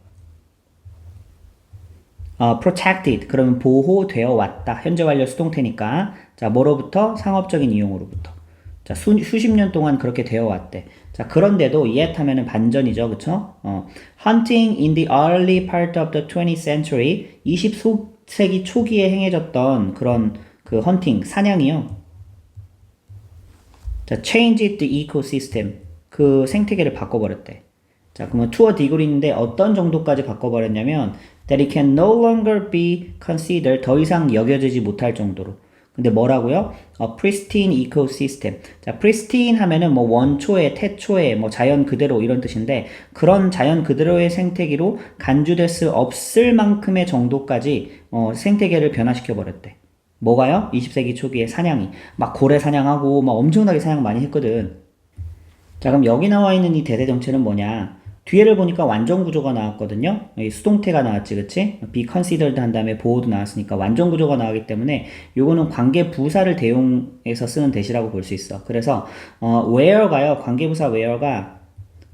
protected. 그러면 보호되어 왔다. 현재 완료 수동태니까. 자, 뭐로부터? 상업적인 이용으로부터. 자, 수십 년 동안 그렇게 되어 왔대. 자, 그런데도 yet 하면은 반전이죠. 그쵸? hunting in the early part of the 20th century. 20세기 초기에 행해졌던 그런 그 헌팅, 사냥이요. 자, change the ecosystem. 그 생태계를 바꿔버렸대. 자, 그러면 to a degree인데 어떤 정도까지 바꿔버렸냐면 that it can no longer be considered, 더 이상 여겨지지 못할 정도로. 근데 뭐라고요? pristine ecosystem. 자, pristine 하면은 뭐 원초의, 태초의, 뭐 자연 그대로 이런 뜻인데 그런 자연 그대로의 생태계로 간주될 수 없을 만큼의 정도까지 생태계를 변화시켜 버렸대. 뭐가요? 20세기 초기에 사냥이 막 고래 사냥하고 막 엄청나게 사냥 많이 했거든. 자, 그럼 여기 나와 있는 이 대대 정체는 뭐냐? 뒤에를 보니까 완전 구조가 나왔거든요. 여기 수동태가 나왔지, 그치? be considered 한 다음에 보호도 나왔으니까 완전 구조가 나오기 때문에 요거는 관계 부사를 대용해서 쓰는 대시라고 볼 수 있어. 그래서 where가요. 관계 부사 where가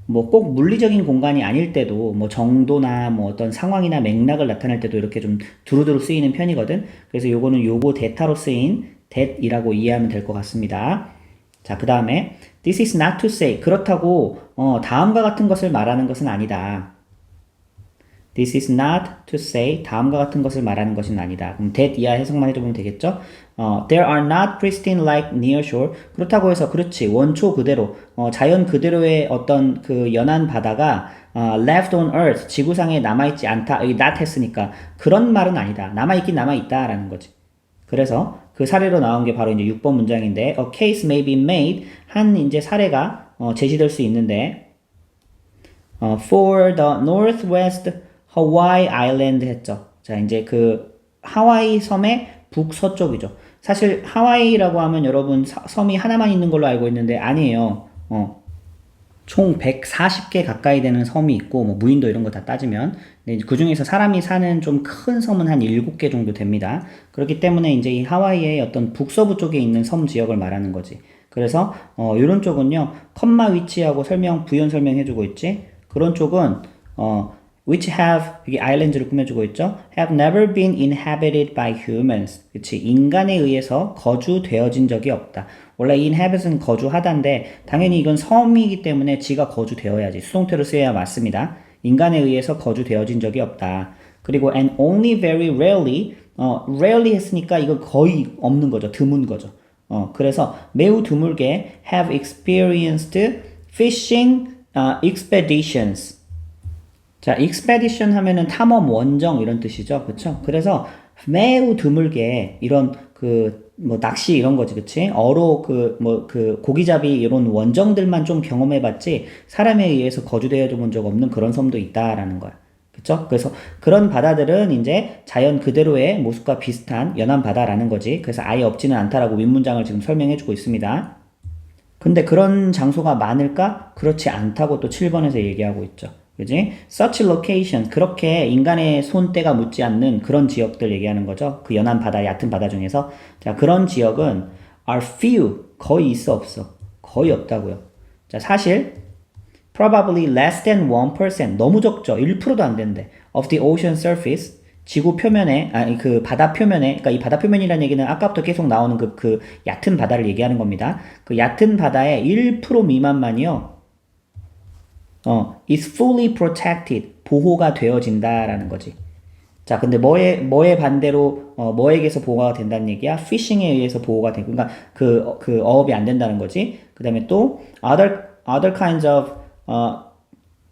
뭐 꼭 물리적인 공간이 아닐 때도 뭐 정도나 뭐 어떤 상황이나 맥락을 나타낼 때도 이렇게 좀 두루두루 쓰이는 편이거든. 그래서 요거는 요거 대타로 쓰인 that이라고 이해하면 될 것 같습니다. 자, 그 다음에 this is not to say 그렇다고 다음과 같은 것을 말하는 것은 아니다. This is not to say 다음과 같은 것을 말하는 것은 아니다. 그럼 that 이하 해석만 해주면 되겠죠? There are not pristine like nearshore. 그렇다고 해서 그렇지 원초 그대로 자연 그대로의 어떤 그 연안 바다가 left on earth 지구상에 남아있지 않다. 여기 not 했으니까 그런 말은 아니다. 남아있긴 남아있다라는 거지. 그래서 그 사례로 나온 게 바로 이제 6번 문장인데 a case may be made 한 이제 사례가 제시될 수 있는데 for the northwest Hawaii Island 했죠. 자, 이제 그 하와이 섬의 북서쪽이죠. 사실 하와이라고 하면 여러분 섬이 하나만 있는 걸로 알고 있는데 아니에요. 총 140개 가까이 되는 섬이 있고 뭐 무인도 이런 거 다 따지면 그 중에서 사람이 사는 좀 큰 섬은 한 7개 정도 됩니다. 그렇기 때문에 이제 이 하와이의 어떤 북서부 쪽에 있는 섬 지역을 말하는 거지. 그래서 이런 쪽은요 컴마 위치하고 부연 설명해주고 있지. 그런 쪽은 which have 여기 아일랜드를 꾸며주고 있죠. have never been inhabited by humans. 그치 인간에 의해서 거주되어진 적이 없다. 원래 inhabit은 거주하다인데 당연히 이건 섬이기 때문에 지가 거주되어야지. 수동태로 쓰여야 맞습니다. 인간에 의해서 거주되어진 적이 없다. 그리고 and only very rarely rarely 했으니까 이거 거의 없는 거죠. 드문 거죠. 그래서 매우 드물게 have experienced fishing expeditions. 자, expedition 하면은 탐험, 원정 이런 뜻이죠. 그쵸? 그래서 매우 드물게 이런 뭐 낚시 이런 거지, 그치? 어로 고기잡이 이런 원정들만 좀 경험해봤지 사람에 의해서 거주되어 본 적 없는 그런 섬도 있다라는 거야. 그쵸? 그래서 그런 바다들은 이제 자연 그대로의 모습과 비슷한 연안 바다라는 거지. 그래서 아예 없지는 않다라고 윗문장을 지금 설명해주고 있습니다. 근데 그런 장소가 많을까? 그렇지 않다고 또 7번에서 얘기하고 있죠. 그지? Such location, 그렇게 인간의 손때가 묻지 않는 그런 지역들 얘기하는 거죠. 그 연안 바다, 얕은 바다 중에서. 자, 그런 지역은 are few, 거의 있어 없어. 거의 없다고요. 자, 사실 probably less than 1%, 너무 적죠. 1%도 안 된대. of the ocean surface, 지구 표면에, 그 바다 표면에, 그러니까 이 바다 표면이라는 얘기는 아까부터 계속 나오는 그 얕은 바다를 얘기하는 겁니다. 그 얕은 바다의 1% 미만만이요. is fully protected. 보호가 되어진다라는 거지. 자, 근데 뭐에 반대로, 뭐에게서 보호가 된다는 얘기야? fishing에 의해서 보호가 되고, 그러니까 그 어업이 안 된다는 거지. 그 다음에 또, other kinds of,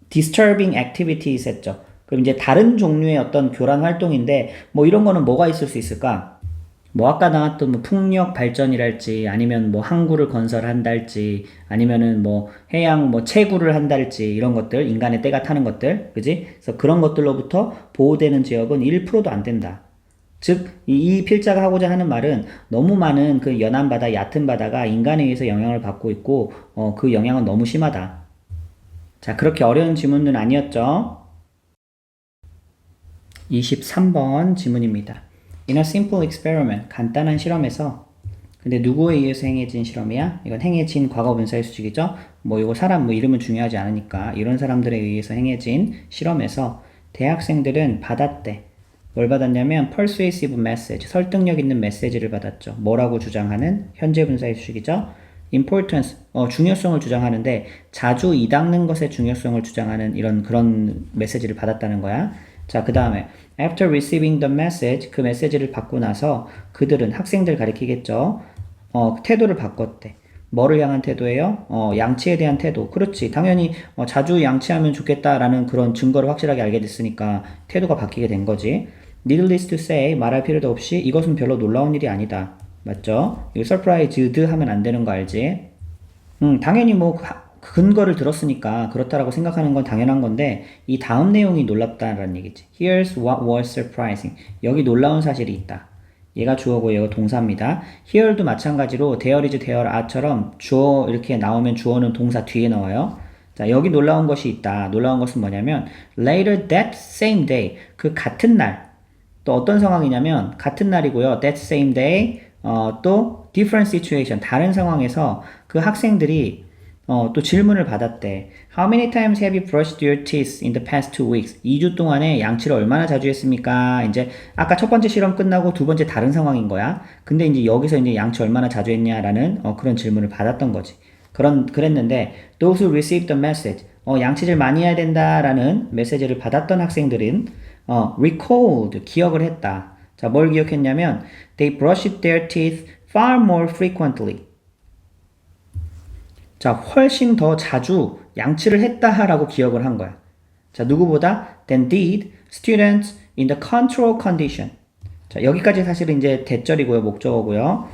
disturbing activities 했죠. 그럼 이제 다른 종류의 어떤 교란 활동인데, 뭐 이런 거는 뭐가 있을 수 있을까? 뭐 아까 나왔던 뭐 풍력 발전이랄지 아니면 뭐 항구를 건설한달지 아니면은 뭐 해양 뭐 채굴을 한달지 이런 것들 인간의 때가 타는 것들 그지? 그래서 그런 것들로부터 보호되는 지역은 1%도 안 된다. 즉 이 필자가 하고자 하는 말은 너무 많은 그 연안 바다 얕은 바다가 인간에 의해서 영향을 받고 있고 그 영향은 너무 심하다. 자, 그렇게 어려운 지문은 아니었죠? 23번 지문입니다. In a simple experiment, 간단한 실험에서 근데 누구에 의해서 행해진 실험이야? 이건 행해진 과거분사의 수직이죠? 뭐 이거 사람 뭐 이름은 중요하지 않으니까 이런 사람들에 의해서 행해진 실험에서 대학생들은 받았대. 뭘 받았냐면 persuasive message, 설득력 있는 메시지를 받았죠. 뭐라고 주장하는? 현재 분사의 수직이죠? importance, 중요성을 주장하는데 자주 이 닦는 것의 중요성을 주장하는 그런 메시지를 받았다는 거야. 자, 그 다음에 after receiving the message, 그 메시지를 받고 나서 그들은 학생들 가리키겠죠. 태도를 바꿨대. 뭐를 향한 태도예요? 양치에 대한 태도. 그렇지. 당연히 자주 양치하면 좋겠다라는 그런 증거를 확실하게 알게 됐으니까 태도가 바뀌게 된 거지. Needless to say, 말할 필요도 없이 이것은 별로 놀라운 일이 아니다. 맞죠? 이거 surprised 하면 안 되는 거 알지? 당연히 뭐 근거를 들었으니까 그렇다라고 생각하는 건 당연한 건데 이 다음 내용이 놀랍다라는 얘기지. Here's what was surprising. 여기 놀라운 사실이 있다. 얘가 주어고 얘가 동사입니다. here도 마찬가지로 there is, there are처럼 주어 이렇게 나오면 주어는 동사 뒤에 나와요. 자, 여기 놀라운 것이 있다. 놀라운 것은 뭐냐면 later that same day 그 같은 날 또 어떤 상황이냐면 같은 날이고요. that same day 또 different situation 다른 상황에서 그 학생들이 또 질문을 받았대. How many times have you brushed your teeth in the past 2 weeks? 2주 동안에 양치를 얼마나 자주 했습니까? 이제 아까 첫 번째 실험 끝나고 두 번째 다른 상황인 거야. 근데 이제 여기서 이제 양치 얼마나 자주 했냐라는 그런 질문을 받았던 거지. 그랬는데 those who received the message 양치질 많이 해야 된다라는 메시지를 받았던 학생들은 recalled 기억을 했다. 자, 뭘 기억했냐면 they brushed their teeth far more frequently. 자, 훨씬 더 자주 양치를 했다라고 기억을 한 거야. 자, 누구보다 than did students in the control condition. 자, 여기까지 사실은 이제 대절이고요, 목적어고요.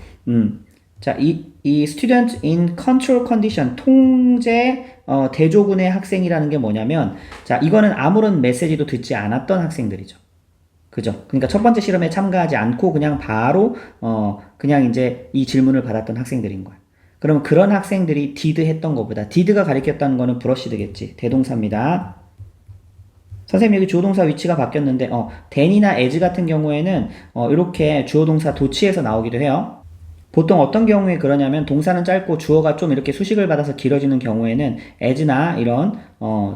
자, 이 student in control condition, 통제 대조군의 학생이라는 게 뭐냐면, 자, 이거는 아무런 메시지도 듣지 않았던 학생들이죠. 그죠? 그러니까 첫 번째 실험에 참가하지 않고 그냥 바로 그냥 이제 이 질문을 받았던 학생들인 거야. 그러면 그런 학생들이 did 했던 것보다 did가 가리켰다는 거는 브러쉬드겠지. 대동사입니다. 선생님 여기 주어동사 위치가 바뀌었는데 than이나 as 같은 경우에는 이렇게 주어동사 도치에서 나오기도 해요. 보통 어떤 경우에 그러냐면 동사는 짧고 주어가 좀 이렇게 수식을 받아서 길어지는 경우에는 as나 이런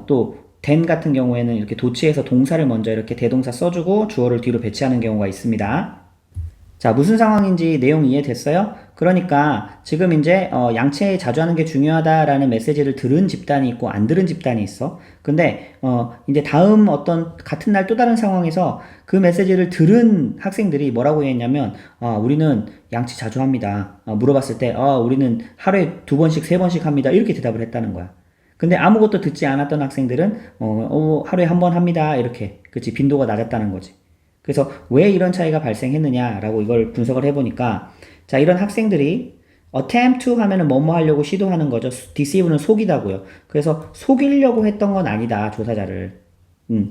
또 than 같은 경우에는 이렇게 도치에서 동사를 먼저 이렇게 대동사 써주고 주어를 뒤로 배치하는 경우가 있습니다. 자, 무슨 상황인지 내용 이해됐어요? 그러니까 지금 이제 양치 자주 하는 게 중요하다라는 메시지를 들은 집단이 있고 안 들은 집단이 있어. 근데 이제 다음 어떤 같은 날 또 다른 상황에서 그 메시지를 들은 학생들이 뭐라고 했냐면 우리는 양치 자주 합니다. 물어봤을 때 우리는 하루에 2번씩 3번씩 합니다. 이렇게 대답을 했다는 거야. 근데 아무것도 듣지 않았던 학생들은 하루에 1번 합니다. 이렇게 그치 빈도가 낮았다는 거지. 그래서 왜 이런 차이가 발생했느냐라고 이걸 분석을 해보니까 자 이런 학생들이 attempt to 하면은 뭐뭐 하려고 시도하는 거죠. deceive는 속이다고요. 그래서 속이려고 했던 건 아니다 조사자를.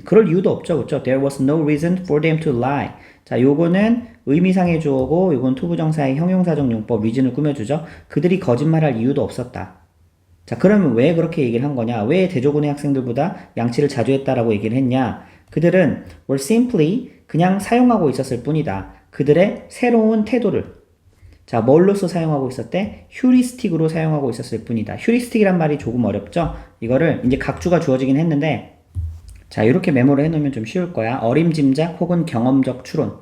그럴 이유도 없죠. 그렇죠? There was no reason for them to lie. 자 요거는 의미상의 주어고 요건 투부정사의 형용사적 용법 reason을 꾸며주죠. 그들이 거짓말할 이유도 없었다. 자 그러면 왜 그렇게 얘기를 한 거냐? 왜 대조군의 학생들보다 양치를 자주 했다라고 얘기를 했냐? 그들은 were simply 그냥 사용하고 있었을 뿐이다. 그들의 새로운 태도를 자 뭘로서 사용하고 있었대? 휴리스틱으로 사용하고 있었을 뿐이다. 휴리스틱이란 말이 조금 어렵죠? 이거를 이제 각주가 주어지긴 했는데 자 이렇게 메모를 해놓으면 좀 쉬울 거야. 어림짐작 혹은 경험적 추론.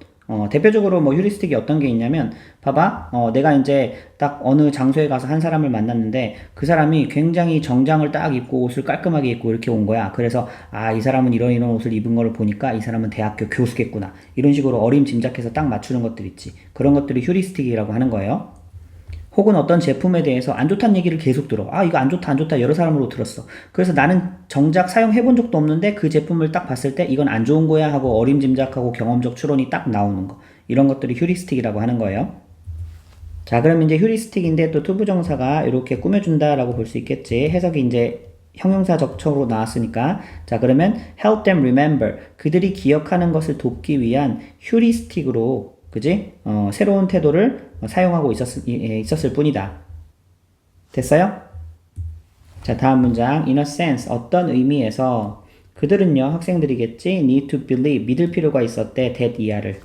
대표적으로 뭐 휴리스틱이 어떤 게 있냐면 봐봐 내가 이제 딱 어느 장소에 가서 한 사람을 만났는데 그 사람이 굉장히 정장을 딱 입고 옷을 깔끔하게 입고 이렇게 온 거야. 그래서 이 사람은 이런 옷을 입은 거를 보니까 이 사람은 대학교 교수겠구나. 이런 식으로 어림짐작해서 딱 맞추는 것들 있지. 그런 것들이 휴리스틱이라고 하는 거예요. 혹은 어떤 제품에 대해서 안 좋다는 얘기를 계속 들어. 이거 안 좋다, 안 좋다, 여러 사람으로 들었어. 그래서 나는 정작 사용해본 적도 없는데 그 제품을 딱 봤을 때 이건 안 좋은 거야 하고 어림짐작하고 경험적 추론이 딱 나오는 거. 이런 것들이 휴리스틱이라고 하는 거예요. 자, 그럼 이제 휴리스틱인데 또 투부정사가 이렇게 꾸며준다라고 볼 수 있겠지. 해석이 이제 형용사적처로 나왔으니까. 자, 그러면 help them remember. 그들이 기억하는 것을 돕기 위한 휴리스틱으로 그지? 새로운 태도를 사용하고 있었을 뿐이다. 됐어요? 자, 다음 문장. In a sense, 어떤 의미에서 그들은요, 학생들이겠지? Need to believe, 믿을 필요가 있었대. that 이하를.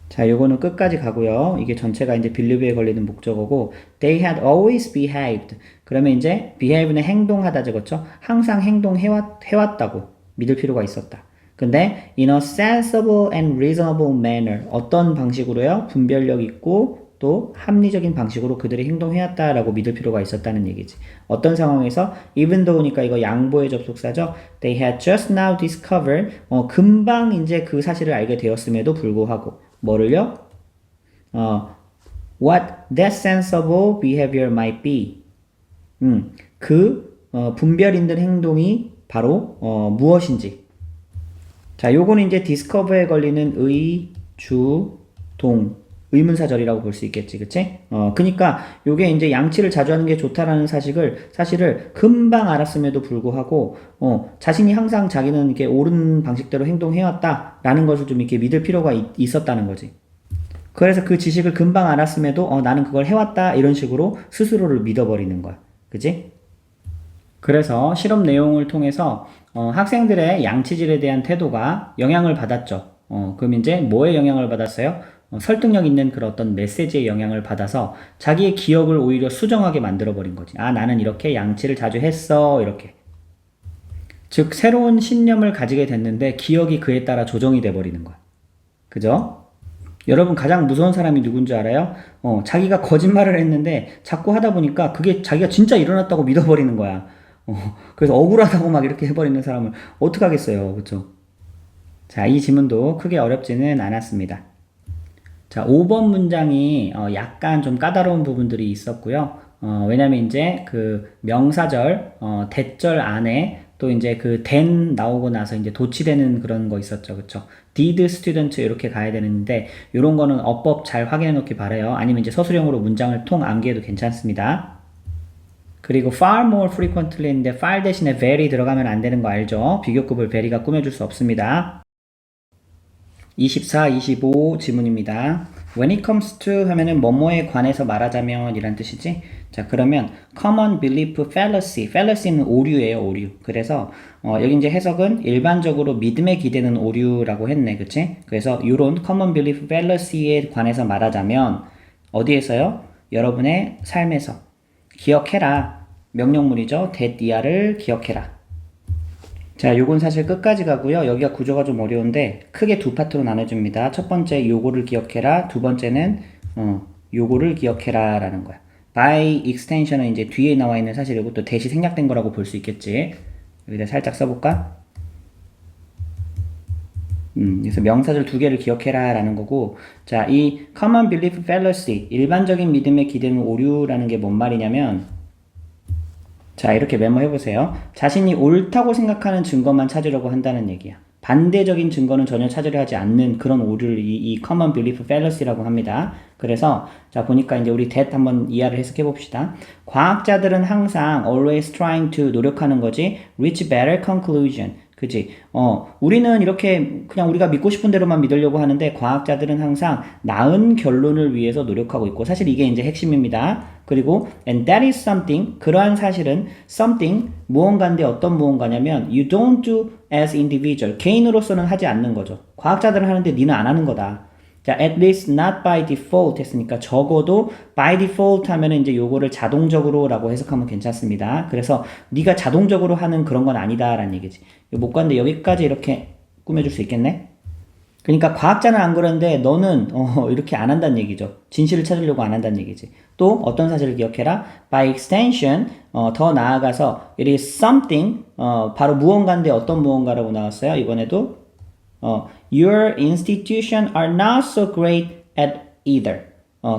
자, 요거는 끝까지 가고요. 이게 전체가 이제 believe에 걸리는 목적어고 they had always behaved. 그러면 이제 behave는 행동하다 적었죠? 항상 행동해왔다고 믿을 필요가 있었다. 근데 in a sensible and reasonable manner 어떤 방식으로요? 분별력 있고 또 합리적인 방식으로 그들이 행동해왔다라고 믿을 필요가 있었다는 얘기지. 어떤 상황에서 even though니까 이거 양보의 접속사죠. They had just now discovered 금방 이제 그 사실을 알게 되었음에도 불구하고 뭐를요? What that sensible behavior might be. 분별 있는 행동이 바로 무엇인지. 자, 요거는 이제 디스커버에 걸리는 의, 주, 동 의문사절이라고 볼 수 있겠지, 그치? 그니까 요게 이제 양치를 자주 하는 게 좋다라는 사실을 금방 알았음에도 불구하고, 자신이 항상 자기는 이렇게 옳은 방식대로 행동해왔다라는 것을 좀 이렇게 믿을 필요가 있었다는 거지. 그래서 그 지식을 금방 알았음에도, 나는 그걸 해왔다, 이런 식으로 스스로를 믿어버리는 거야. 그치? 그래서 실험 내용을 통해서 학생들의 양치질에 대한 태도가 영향을 받았죠. 그럼 이제 뭐에 영향을 받았어요? 설득력 있는 그런 어떤 메시지의 영향을 받아서 자기의 기억을 오히려 수정하게 만들어버린 거지. 아, 나는 이렇게 양치를 자주 했어. 이렇게. 즉, 새로운 신념을 가지게 됐는데 기억이 그에 따라 조정이 돼버리는 거야. 그죠? 여러분 가장 무서운 사람이 누군지 알아요? 자기가 거짓말을 했는데 자꾸 하다 보니까 그게 자기가 진짜 일어났다고 믿어버리는 거야. 그래서 억울하다고 막 이렇게 해버리는 사람을 어떡하겠어요. 그쵸? 자, 이 지문도 크게 어렵지는 않았습니다. 자, 5번 문장이 약간 좀 까다로운 부분들이 있었고요. 왜냐면 이제 그 명사절, 대절 안에 또 이제 그 then 나오고 나서 이제 도치되는 그런 거 있었죠. 그쵸? did student 이렇게 가야 되는데, 요런 거는 어법 잘 확인해 놓기 바래요. 아니면 이제 서술형으로 문장을 통 암기해도 괜찮습니다. 그리고 far more frequently인데 far 대신에 very 들어가면 안 되는 거 알죠? 비교급을 very가 꾸며줄 수 없습니다. 24, 25 지문입니다. When it comes to 하면은 뭐뭐에 관해서 말하자면 이란 뜻이지? 자, 그러면 common belief fallacy. fallacy는 오류예요, 오류. 그래서 여기 이제 해석은 일반적으로 믿음에 기대는 오류라고 했네, 그치? 그래서 이런 common belief fallacy에 관해서 말하자면 어디에서요? 여러분의 삶에서 기억해라. 명령문이죠. 대디아를 기억해라. 자, 요건 사실 끝까지 가고요. 여기가 구조가 좀 어려운데 크게 두 파트로 나눠줍니다. 첫 번째 요거를 기억해라. 두 번째는 요거를 기억해라 라는 거야. by extension은 이제 뒤에 나와 있는 사실 이것도 대시 생략된 거라고 볼 수 있겠지. 여기다 살짝 써볼까? 그래서 명사절 두 개를 기억해라 라는 거고, 자, 이 common belief fallacy, 일반적인 믿음에 기대는 오류라는 게 뭔 말이냐면, 자, 이렇게 메모해보세요. 자신이 옳다고 생각하는 증거만 찾으려고 한다는 얘기야. 반대적인 증거는 전혀 찾으려 하지 않는 그런 오류를 이 common belief fallacy라고 합니다. 그래서 자, 보니까 이제 우리 that 한번 이하를 해석해 봅시다. 과학자들은 항상 always trying to 노력하는 거지 reach better conclusion. 그지? 우리는 이렇게 그냥 우리가 믿고 싶은 대로만 믿으려고 하는데 과학자들은 항상 나은 결론을 위해서 노력하고 있고, 사실 이게 이제 핵심입니다. 그리고 and that is something, 그러한 사실은 something, 무언가인데 어떤 무언가냐면 you don't do as individual, 개인으로서는 하지 않는 거죠. 과학자들은 하는데 니는 안 하는 거다. 자, at least not by default 했으니까 적어도 by default 하면은 이제 요거를 자동적으로 라고 해석하면 괜찮습니다. 그래서 네가 자동적으로 하는 그런 건 아니다 라는 얘기지. 못 갔는데 여기까지 이렇게 꾸며줄 수 있겠네? 그러니까 과학자는 안 그러는데 너는 이렇게 안 한다는 얘기죠. 진실을 찾으려고 안 한다는 얘기지. 또 어떤 사실을 기억해라? By extension, 더 나아가서 it is something, 바로 무언가인데 어떤 무언가라고 나왔어요? 이번에도 your institution are not so great at either.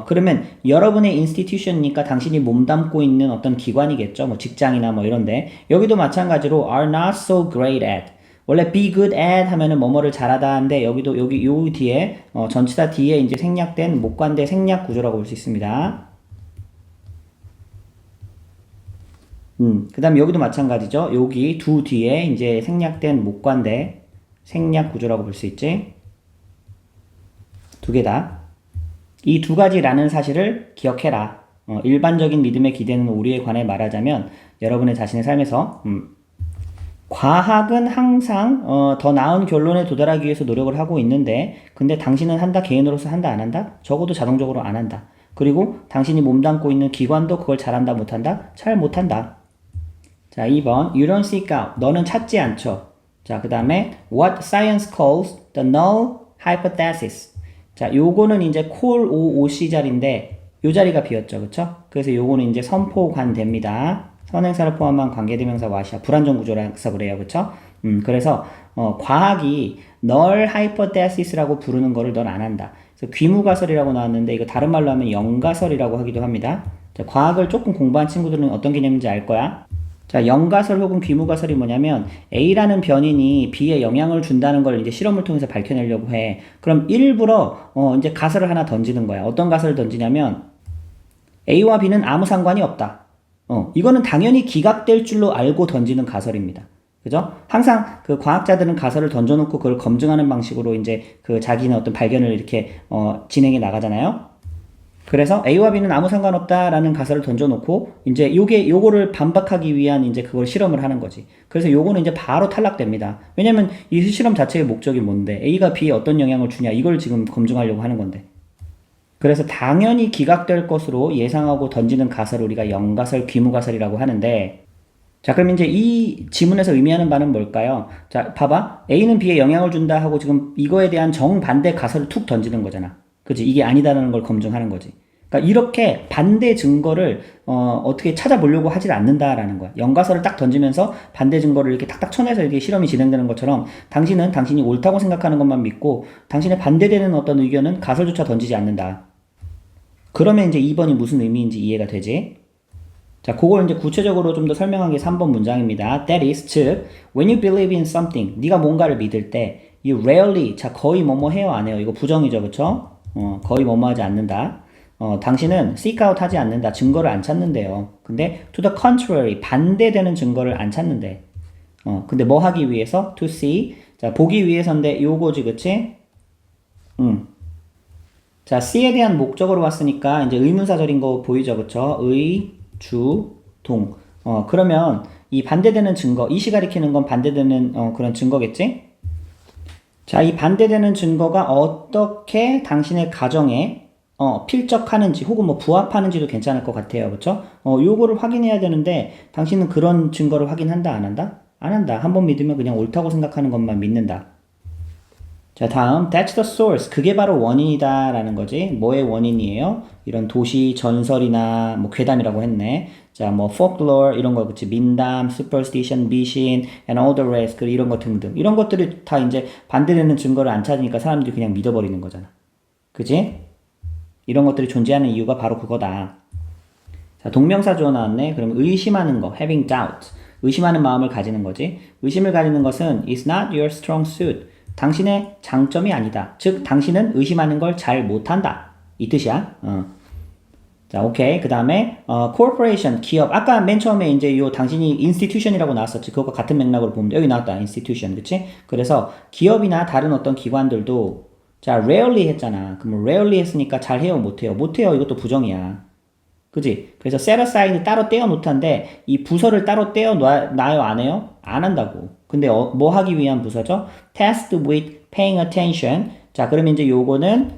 그러면 여러분의 institution이니까 당신이 몸담고 있는 어떤 기관이겠죠. 뭐 직장이나 뭐 이런데. 여기도 마찬가지로 are not so great at. 원래 be good at 하면은 뭐뭐를 잘하다 한데 여기도 요 뒤에 전치사 뒤에 이제 생략된 목관대 생략 구조라고 볼 수 있습니다. 그 다음 여기도 마찬가지죠. 여기 두 뒤에 이제 생략된 목관대 생략 구조라고 볼 수 있지. 두 개 다. 이 두 가지라는 사실을 기억해라. 일반적인 믿음에 기대는 오류에 관해 말하자면 여러분의 자신의 삶에서 과학은 항상 더 나은 결론에 도달하기 위해서 노력을 하고 있는데, 근데 당신은 한다, 개인으로서 한다, 안 한다? 적어도 자동적으로 안 한다. 그리고 당신이 몸담고 있는 기관도 그걸 잘한다, 못한다? 잘 못한다. 자, 2번 You don't seek out. 너는 찾지 않죠. 자, 그 다음에 What science calls the null hypothesis. 자, 요거는 이제 call OOC 자리인데 요 자리가 비었죠. 그쵸? 그래서 요거는 이제 선포관대입니다. 선행사를 포함한 관계대명사 와시아 불안정 구조라서 그래요. 그쵸? 그래서 과학이 null hypothesis라고 부르는 거를 넌 안 한다. 그래서 귀무가설이라고 나왔는데 이거 다른 말로 하면 영가설이라고 하기도 합니다. 자, 과학을 조금 공부한 친구들은 어떤 개념인지 알 거야. 자, 영가설 혹은 귀무가설이 뭐냐면 A라는 변인이 B에 영향을 준다는 걸 이제 실험을 통해서 밝혀내려고 해. 그럼 일부러 이제 가설을 하나 던지는 거야. 어떤 가설을 던지냐면 A와 B는 아무 상관이 없다. 이거는 당연히 기각될 줄로 알고 던지는 가설입니다. 그죠? 항상 그 과학자들은 가설을 던져놓고 그걸 검증하는 방식으로 이제 그 자기는 어떤 발견을 이렇게 진행해 나가잖아요. 그래서 A와 B는 아무 상관없다라는 가설을 던져놓고 이제 요거를 반박하기 위한 이제 그걸 실험을 하는 거지. 그래서 요거는 이제 바로 탈락됩니다. 왜냐면 이 실험 자체의 목적이 뭔데? A가 B에 어떤 영향을 주냐 이걸 지금 검증하려고 하는 건데. 그래서 당연히 기각될 것으로 예상하고 던지는 가설을 우리가 영가설, 귀무가설이라고 하는데, 자, 그럼 이제 이 지문에서 의미하는 바는 뭘까요? 자, 봐봐. A는 B에 영향을 준다 하고 지금 이거에 대한 정반대 가설을 툭 던지는 거잖아. 그치? 이게 아니다라는 걸 검증하는 거지. 그러니까 이렇게 반대 증거를 어떻게 찾아보려고 하질 않는다라는 거야. 영가설을 딱 던지면서 반대 증거를 이렇게 탁탁 쳐내서 이렇게 실험이 진행되는 것처럼 당신은 당신이 옳다고 생각하는 것만 믿고 당신의 반대되는 어떤 의견은 가설조차 던지지 않는다. 그러면 이제 2번이 무슨 의미인지 이해가 되지? 자, 그걸 이제 구체적으로 좀 더 설명한 게 3번 문장입니다. That is, 즉, when you believe in something, 네가 뭔가를 믿을 때, you rarely, 자, 거의 뭐뭐 해요, 안 해요? 이거 부정이죠, 그쵸? 거의 뭐뭐 하지 않는다. 당신은 seek out 하지 않는다. 증거를 안 찾는데요. 근데 to the contrary, 반대되는 증거를 안 찾는데. 근데 뭐 하기 위해서? to see. 자, 보기 위해서인데 요거지, 그치? 자, C에 대한 목적으로 왔으니까 이제 의문사절인 거 보이죠, 그쵸? 의, 주, 동. 그러면 이 반대되는 증거, 이시 가리키는 건 반대되는 그런 증거겠지? 자, 이 반대되는 증거가 어떻게 당신의 가정에 필적하는지 혹은 뭐 부합하는지도 괜찮을 것 같아요, 그쵸? 요거를 확인해야 되는데 당신은 그런 증거를 확인한다, 안 한다? 안 한다. 한번 믿으면 그냥 옳다고 생각하는 것만 믿는다. 자, 다음 that's the source. 그게 바로 원인이다 라는 거지. 뭐의 원인이에요? 이런 도시 전설이나 뭐 괴담이라고 했네. 자, 뭐 folklore 이런 거 그치? 민담, superstition, 미신 and all the rest 그 이런 거 등등. 이런 것들이 다 이제 반대되는 증거를 안 찾으니까 사람들이 그냥 믿어버리는 거잖아. 그치? 이런 것들이 존재하는 이유가 바로 그거다. 자, 동명사 주어 나왔네. 그럼 의심하는 거, having doubt. 의심하는 마음을 가지는 거지. 의심을 가지는 것은 is not your strong suit. 당신의 장점이 아니다. 즉, 당신은 의심하는 걸 잘 못한다. 이 뜻이야. 자, 오케이. 그 다음에, corporation, 기업. 아까 맨 처음에 이제 요 당신이 institution이라고 나왔었지. 그거가 같은 맥락으로 보면 돼. 여기 나왔다. institution. 그치? 그래서 기업이나 다른 어떤 기관들도, 자, rarely 했잖아. 그럼 rarely 했으니까 잘 해요, 못 해요? 못 해요. 이것도 부정이야. 그지? 그래서 set aside 따로 떼어 놓던데 이 부서를 따로 떼어 놔요, 안 해요? 안 한다고. 근데 뭐 하기 위한 부서죠? tasked with paying attention. 자, 그러면 이제 요거는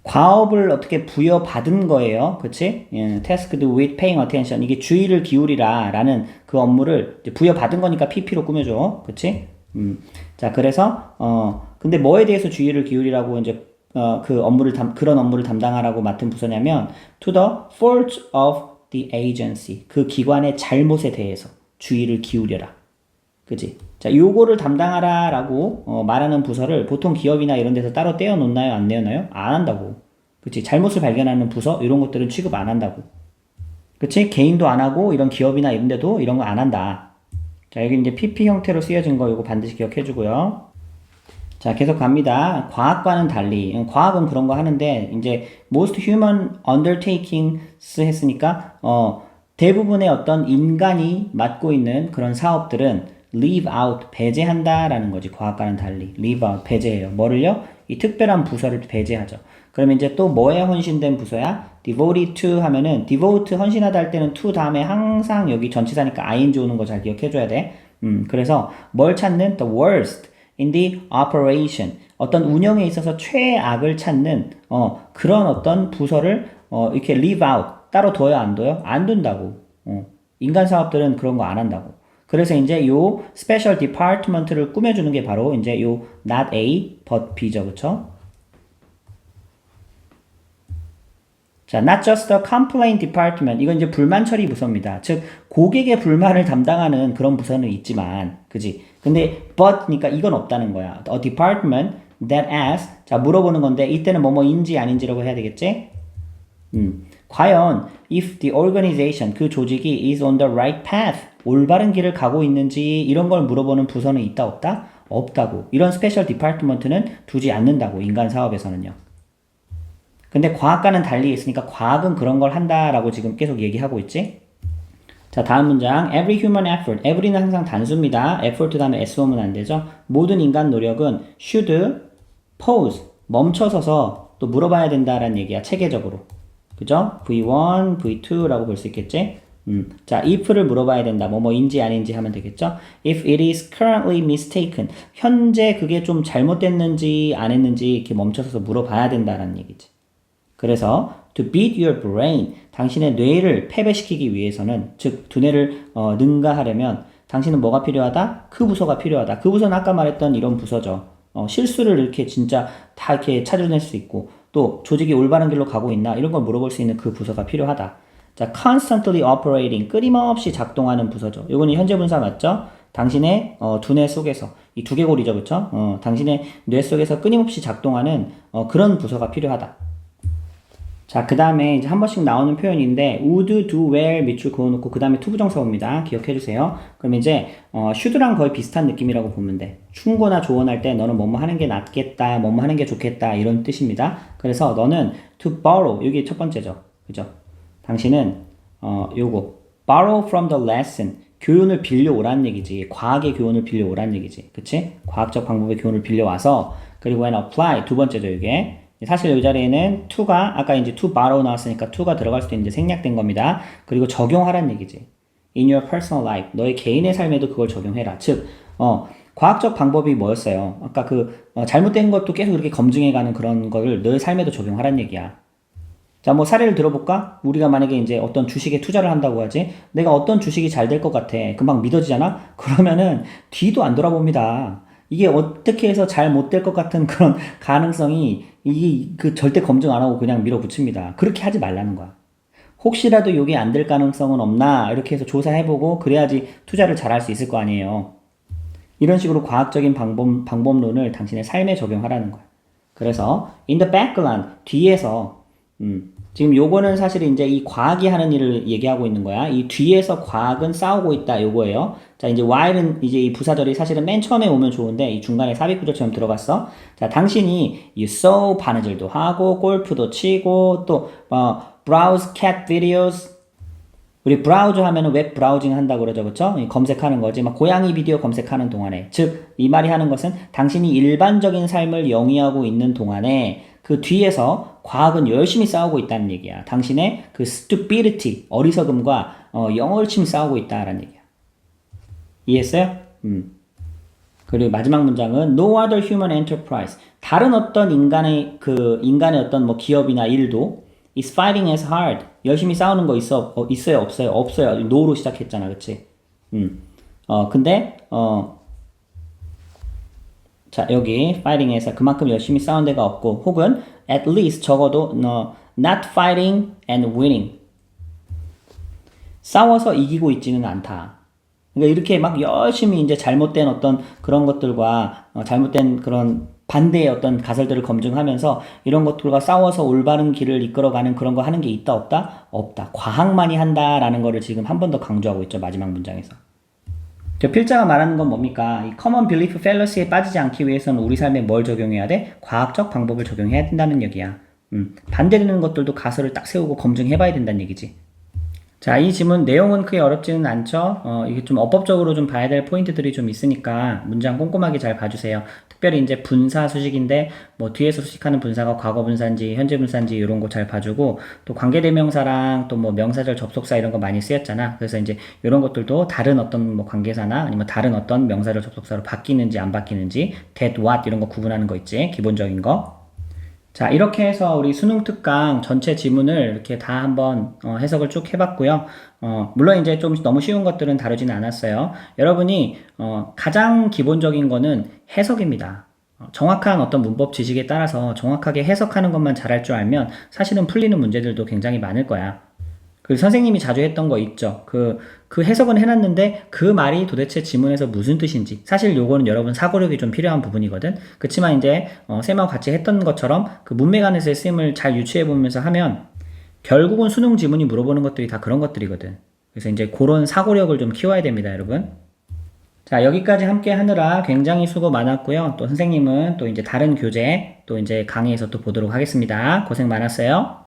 과업을 어떻게 부여받은 거예요. 그치? 예, tasked with paying attention. 이게 주의를 기울이라 라는 그 업무를 이제 부여받은 거니까 PP로 꾸며줘. 그치? 자, 그래서, 근데 뭐에 대해서 주의를 기울이라고 이제 그 업무를 그런 업무를 담당하라고 맡은 부서냐면 to the fault of the agency. 그 기관의 잘못에 대해서 주의를 기울여라. 그지? 자, 요거를 담당하라라고 말하는 부서를 보통 기업이나 이런 데서 따로 떼어 놓나요? 안 내어놔요? 안 한다고. 그치? 잘못을 발견하는 부서 이런 것들은 취급 안 한다고. 그치? 개인도 안 하고 이런 기업이나 이런 데도 이런 거 안 한다. 자, 여기 이제 PP 형태로 쓰여진 거 이거 반드시 기억해 주고요. 자, 계속 갑니다. 과학과는 달리, 과학은 그런 거 하는데, 이제, most human undertakings 했으니까, 대부분의 어떤 인간이 맡고 있는 그런 사업들은 leave out, 배제한다라는 거지. 과학과는 달리. leave out, 배제해요. 뭐를요? 이 특별한 부서를 배제하죠. 그러면 이제 또 뭐에 헌신된 부서야? devoted to 하면은, devote 헌신하다 할 때는 to 다음에 항상 여기 전치사니까 ing 오는 거 잘 기억해줘야 돼. 그래서 뭘 찾는? the worst. in the operation. 어떤 운영에 있어서 최악을 찾는, 그런 어떤 부서를, 이렇게 leave out. 따로 둬요, 안 둬요? 안 둔다고. 인간 사업들은 그런 거 안 한다고. 그래서 이제 요 special department를 꾸며주는 게 바로 이제 요 not A, but B죠, 그쵸? 자, not just the complaint department. 이건 이제 불만 처리 부서입니다. 즉, 고객의 불만을 담당하는 그런 부서는 있지만, 그지? 근데, but니까 이건 없다는 거야. A department that asks. 자, 물어보는 건데, 이때는 뭐뭐인지 아닌지라고 해야 되겠지? 과연 if the organization, 그 조직이 is on the right path, 올바른 길을 가고 있는지 이런 걸 물어보는 부서는 있다 없다? 없다고. 이런 스페셜 디파트먼트는 두지 않는다고, 인간 사업에서는요. 근데 과학과는 달리 있으니까 과학은 그런 걸 한다라고 지금 계속 얘기하고 있지? 자, 다음 문장. Every human effort. every는 항상 단수입니다. effort 다음에 s 오면 안 되죠? 모든 인간 노력은 should pause. 멈춰서서 또 물어봐야 된다라는 얘기야. 체계적으로. 그죠? V1, V2라고 볼 수 있겠지? 자, if를 물어봐야 된다. 뭐뭐인지 아닌지 하면 되겠죠? If it is currently mistaken. 현재 그게 좀 잘못됐는지 안 했는지 이렇게 멈춰서서 물어봐야 된다라는 얘기지. 그래서 to beat your brain, 당신의 뇌를 패배시키기 위해서는, 즉 두뇌를 능가하려면 당신은 뭐가 필요하다? 그 부서가 필요하다. 그 부서는 아까 말했던 이런 부서죠. 실수를 이렇게 진짜 다 이렇게 찾아낼 수 있고, 또 조직이 올바른 길로 가고 있나 이런 걸 물어볼 수 있는 그 부서가 필요하다. 자, constantly operating, 끊임없이 작동하는 부서죠. 이거는 현재 분사 맞죠? 당신의 두뇌 속에서, 이 두개골이죠, 그쵸? 당신의 뇌 속에서 끊임없이 작동하는 그런 부서가 필요하다. 자, 그 다음에 이제 한 번씩 나오는 표현인데 would, do, where 밑줄 그어놓고 그 다음에 투부정사 옵니다. 기억해주세요. 그럼 이제 should랑 거의 비슷한 느낌이라고 보면 돼. 충고나 조언할 때 너는 뭐뭐 하는 게 낫겠다, 뭐뭐 하는 게 좋겠다 이런 뜻입니다. 그래서 너는 to borrow, 여기 첫 번째죠. 그죠? 당신은 요거 borrow from the lesson, 교훈을 빌려오라는 얘기지. 과학의 교훈을 빌려오라는 얘기지. 그치? 과학적 방법의 교훈을 빌려와서, 그리고 and apply, 두 번째죠 이게. 사실 이 자리에는 to가 아까 이제 to borrow 나왔으니까 to가 들어갈 수도 있는데 생략된 겁니다. 그리고 적용하라는 얘기지. in your personal life, 너의 개인의 삶에도 그걸 적용해라. 즉, 과학적 방법이 뭐였어요? 아까 잘못된 것도 계속 이렇게 검증해가는 그런 거를 너의 삶에도 적용하라는 얘기야. 자, 뭐 사례를 들어볼까? 우리가 만약에 이제 어떤 주식에 투자를 한다고 하지? 내가 어떤 주식이 잘 될 것 같아. 금방 믿어지잖아? 그러면은 뒤도 안 돌아봅니다. 이게 어떻게 해서 잘 못 될 것 같은 그런 가능성이 이게 절대 검증 안 하고 그냥 밀어붙입니다. 그렇게 하지 말라는 거야. 혹시라도 이게 안 될 가능성은 없나 이렇게 해서 조사해보고 그래야지 투자를 잘 할 수 있을 거 아니에요. 이런 식으로 과학적인 방법론을 당신의 삶에 적용하라는 거야. 그래서 in the background, 뒤에서 지금 요거는 사실 이제 이 과학이 하는 일을 얘기하고 있는 거야. 이 뒤에서 과학은 싸우고 있다 요거예요. 자, 이제 while은 이제 이 부사절이 사실은 맨 처음에 오면 좋은데 이 중간에 삽입구절처럼 들어갔어. 자, 당신이 you saw 바느질도 하고 골프도 치고 또 browse cat videos, 우리 브라우저 하면은 웹 브라우징 한다고 그러죠. 그쵸? 검색하는 거지. 막 고양이 비디오 검색하는 동안에. 즉, 이 말이 하는 것은 당신이 일반적인 삶을 영위하고 있는 동안에 그 뒤에서 과학은 열심히 싸우고 있다는 얘기야. 당신의 그 stupidity, 어리석음과 영월침 싸우고 있다라는 얘기야. 이해했어요? 그리고 마지막 문장은 no other human enterprise. 다른 어떤 인간의 어떤 뭐 기업이나 일도 is fighting as hard. 열심히 싸우는 거 있어요? 없어요? 없어요. no로 시작했잖아. 그치? 근데 자, 여기 fighting에서 그만큼 열심히 싸운 데가 없고, 혹은 at least 적어도 not fighting and winning. 싸워서 이기고 있지는 않다. 그러니까 이렇게 막 열심히 이제 잘못된 어떤 그런 것들과 잘못된 그런 반대의 어떤 가설들을 검증하면서 이런 것들과 싸워서 올바른 길을 이끌어가는 그런 거 하는 게 있다 없다? 없다. 과학만이 한다라는 거를 지금 한 번 더 강조하고 있죠. 마지막 문장에서. 저 필자가 말하는 건 뭡니까? 이 common belief fallacy에 빠지지 않기 위해서는 우리 삶에 뭘 적용해야 돼? 과학적 방법을 적용해야 된다는 얘기야. 반대되는 것들도 가설을 딱 세우고 검증해봐야 된다는 얘기지. 자, 이 지문 내용은 크게 어렵지는 않죠? 이게 좀 어법적으로 좀 봐야 될 포인트들이 좀 있으니까 문장 꼼꼼하게 잘 봐주세요. 특별히 이제 분사 수식인데 뭐 뒤에서 수식하는 분사가 과거 분사인지 현재 분사인지 이런 거 잘 봐주고, 또 관계대명사랑 또 뭐 명사절 접속사 이런 거 많이 쓰였잖아. 그래서 이제 이런 것들도 다른 어떤 뭐 관계사나 아니면 다른 어떤 명사절 접속사로 바뀌는지 안 바뀌는지, that, what 이런 거 구분하는 거 있지. 기본적인 거. 자, 이렇게 해서 우리 수능 특강 전체 지문을 이렇게 다 한번 해석을 쭉 해봤고요. 물론 이제 좀 너무 쉬운 것들은 다루지는 않았어요. 여러분이 가장 기본적인 거는 해석입니다. 정확한 어떤 문법 지식에 따라서 정확하게 해석하는 것만 잘할 줄 알면 사실은 풀리는 문제들도 굉장히 많을 거야. 그 선생님이 자주 했던 거 있죠. 그 해석은 해놨는데 그 말이 도대체 지문에서 무슨 뜻인지. 사실 요거는 여러분 사고력이 좀 필요한 부분이거든. 그치만 이제 쌤하고 같이 했던 것처럼 그 문맥 안에서의 쓰임을 잘 유추해 보면서 하면 결국은 수능 지문이 물어보는 것들이 다 그런 것들이거든. 그래서 이제 그런 사고력을 좀 키워야 됩니다, 여러분. 자, 여기까지 함께 하느라 굉장히 수고 많았고요. 또 선생님은 또 이제 다른 교재 또 이제 강의에서 또 보도록 하겠습니다. 고생 많았어요.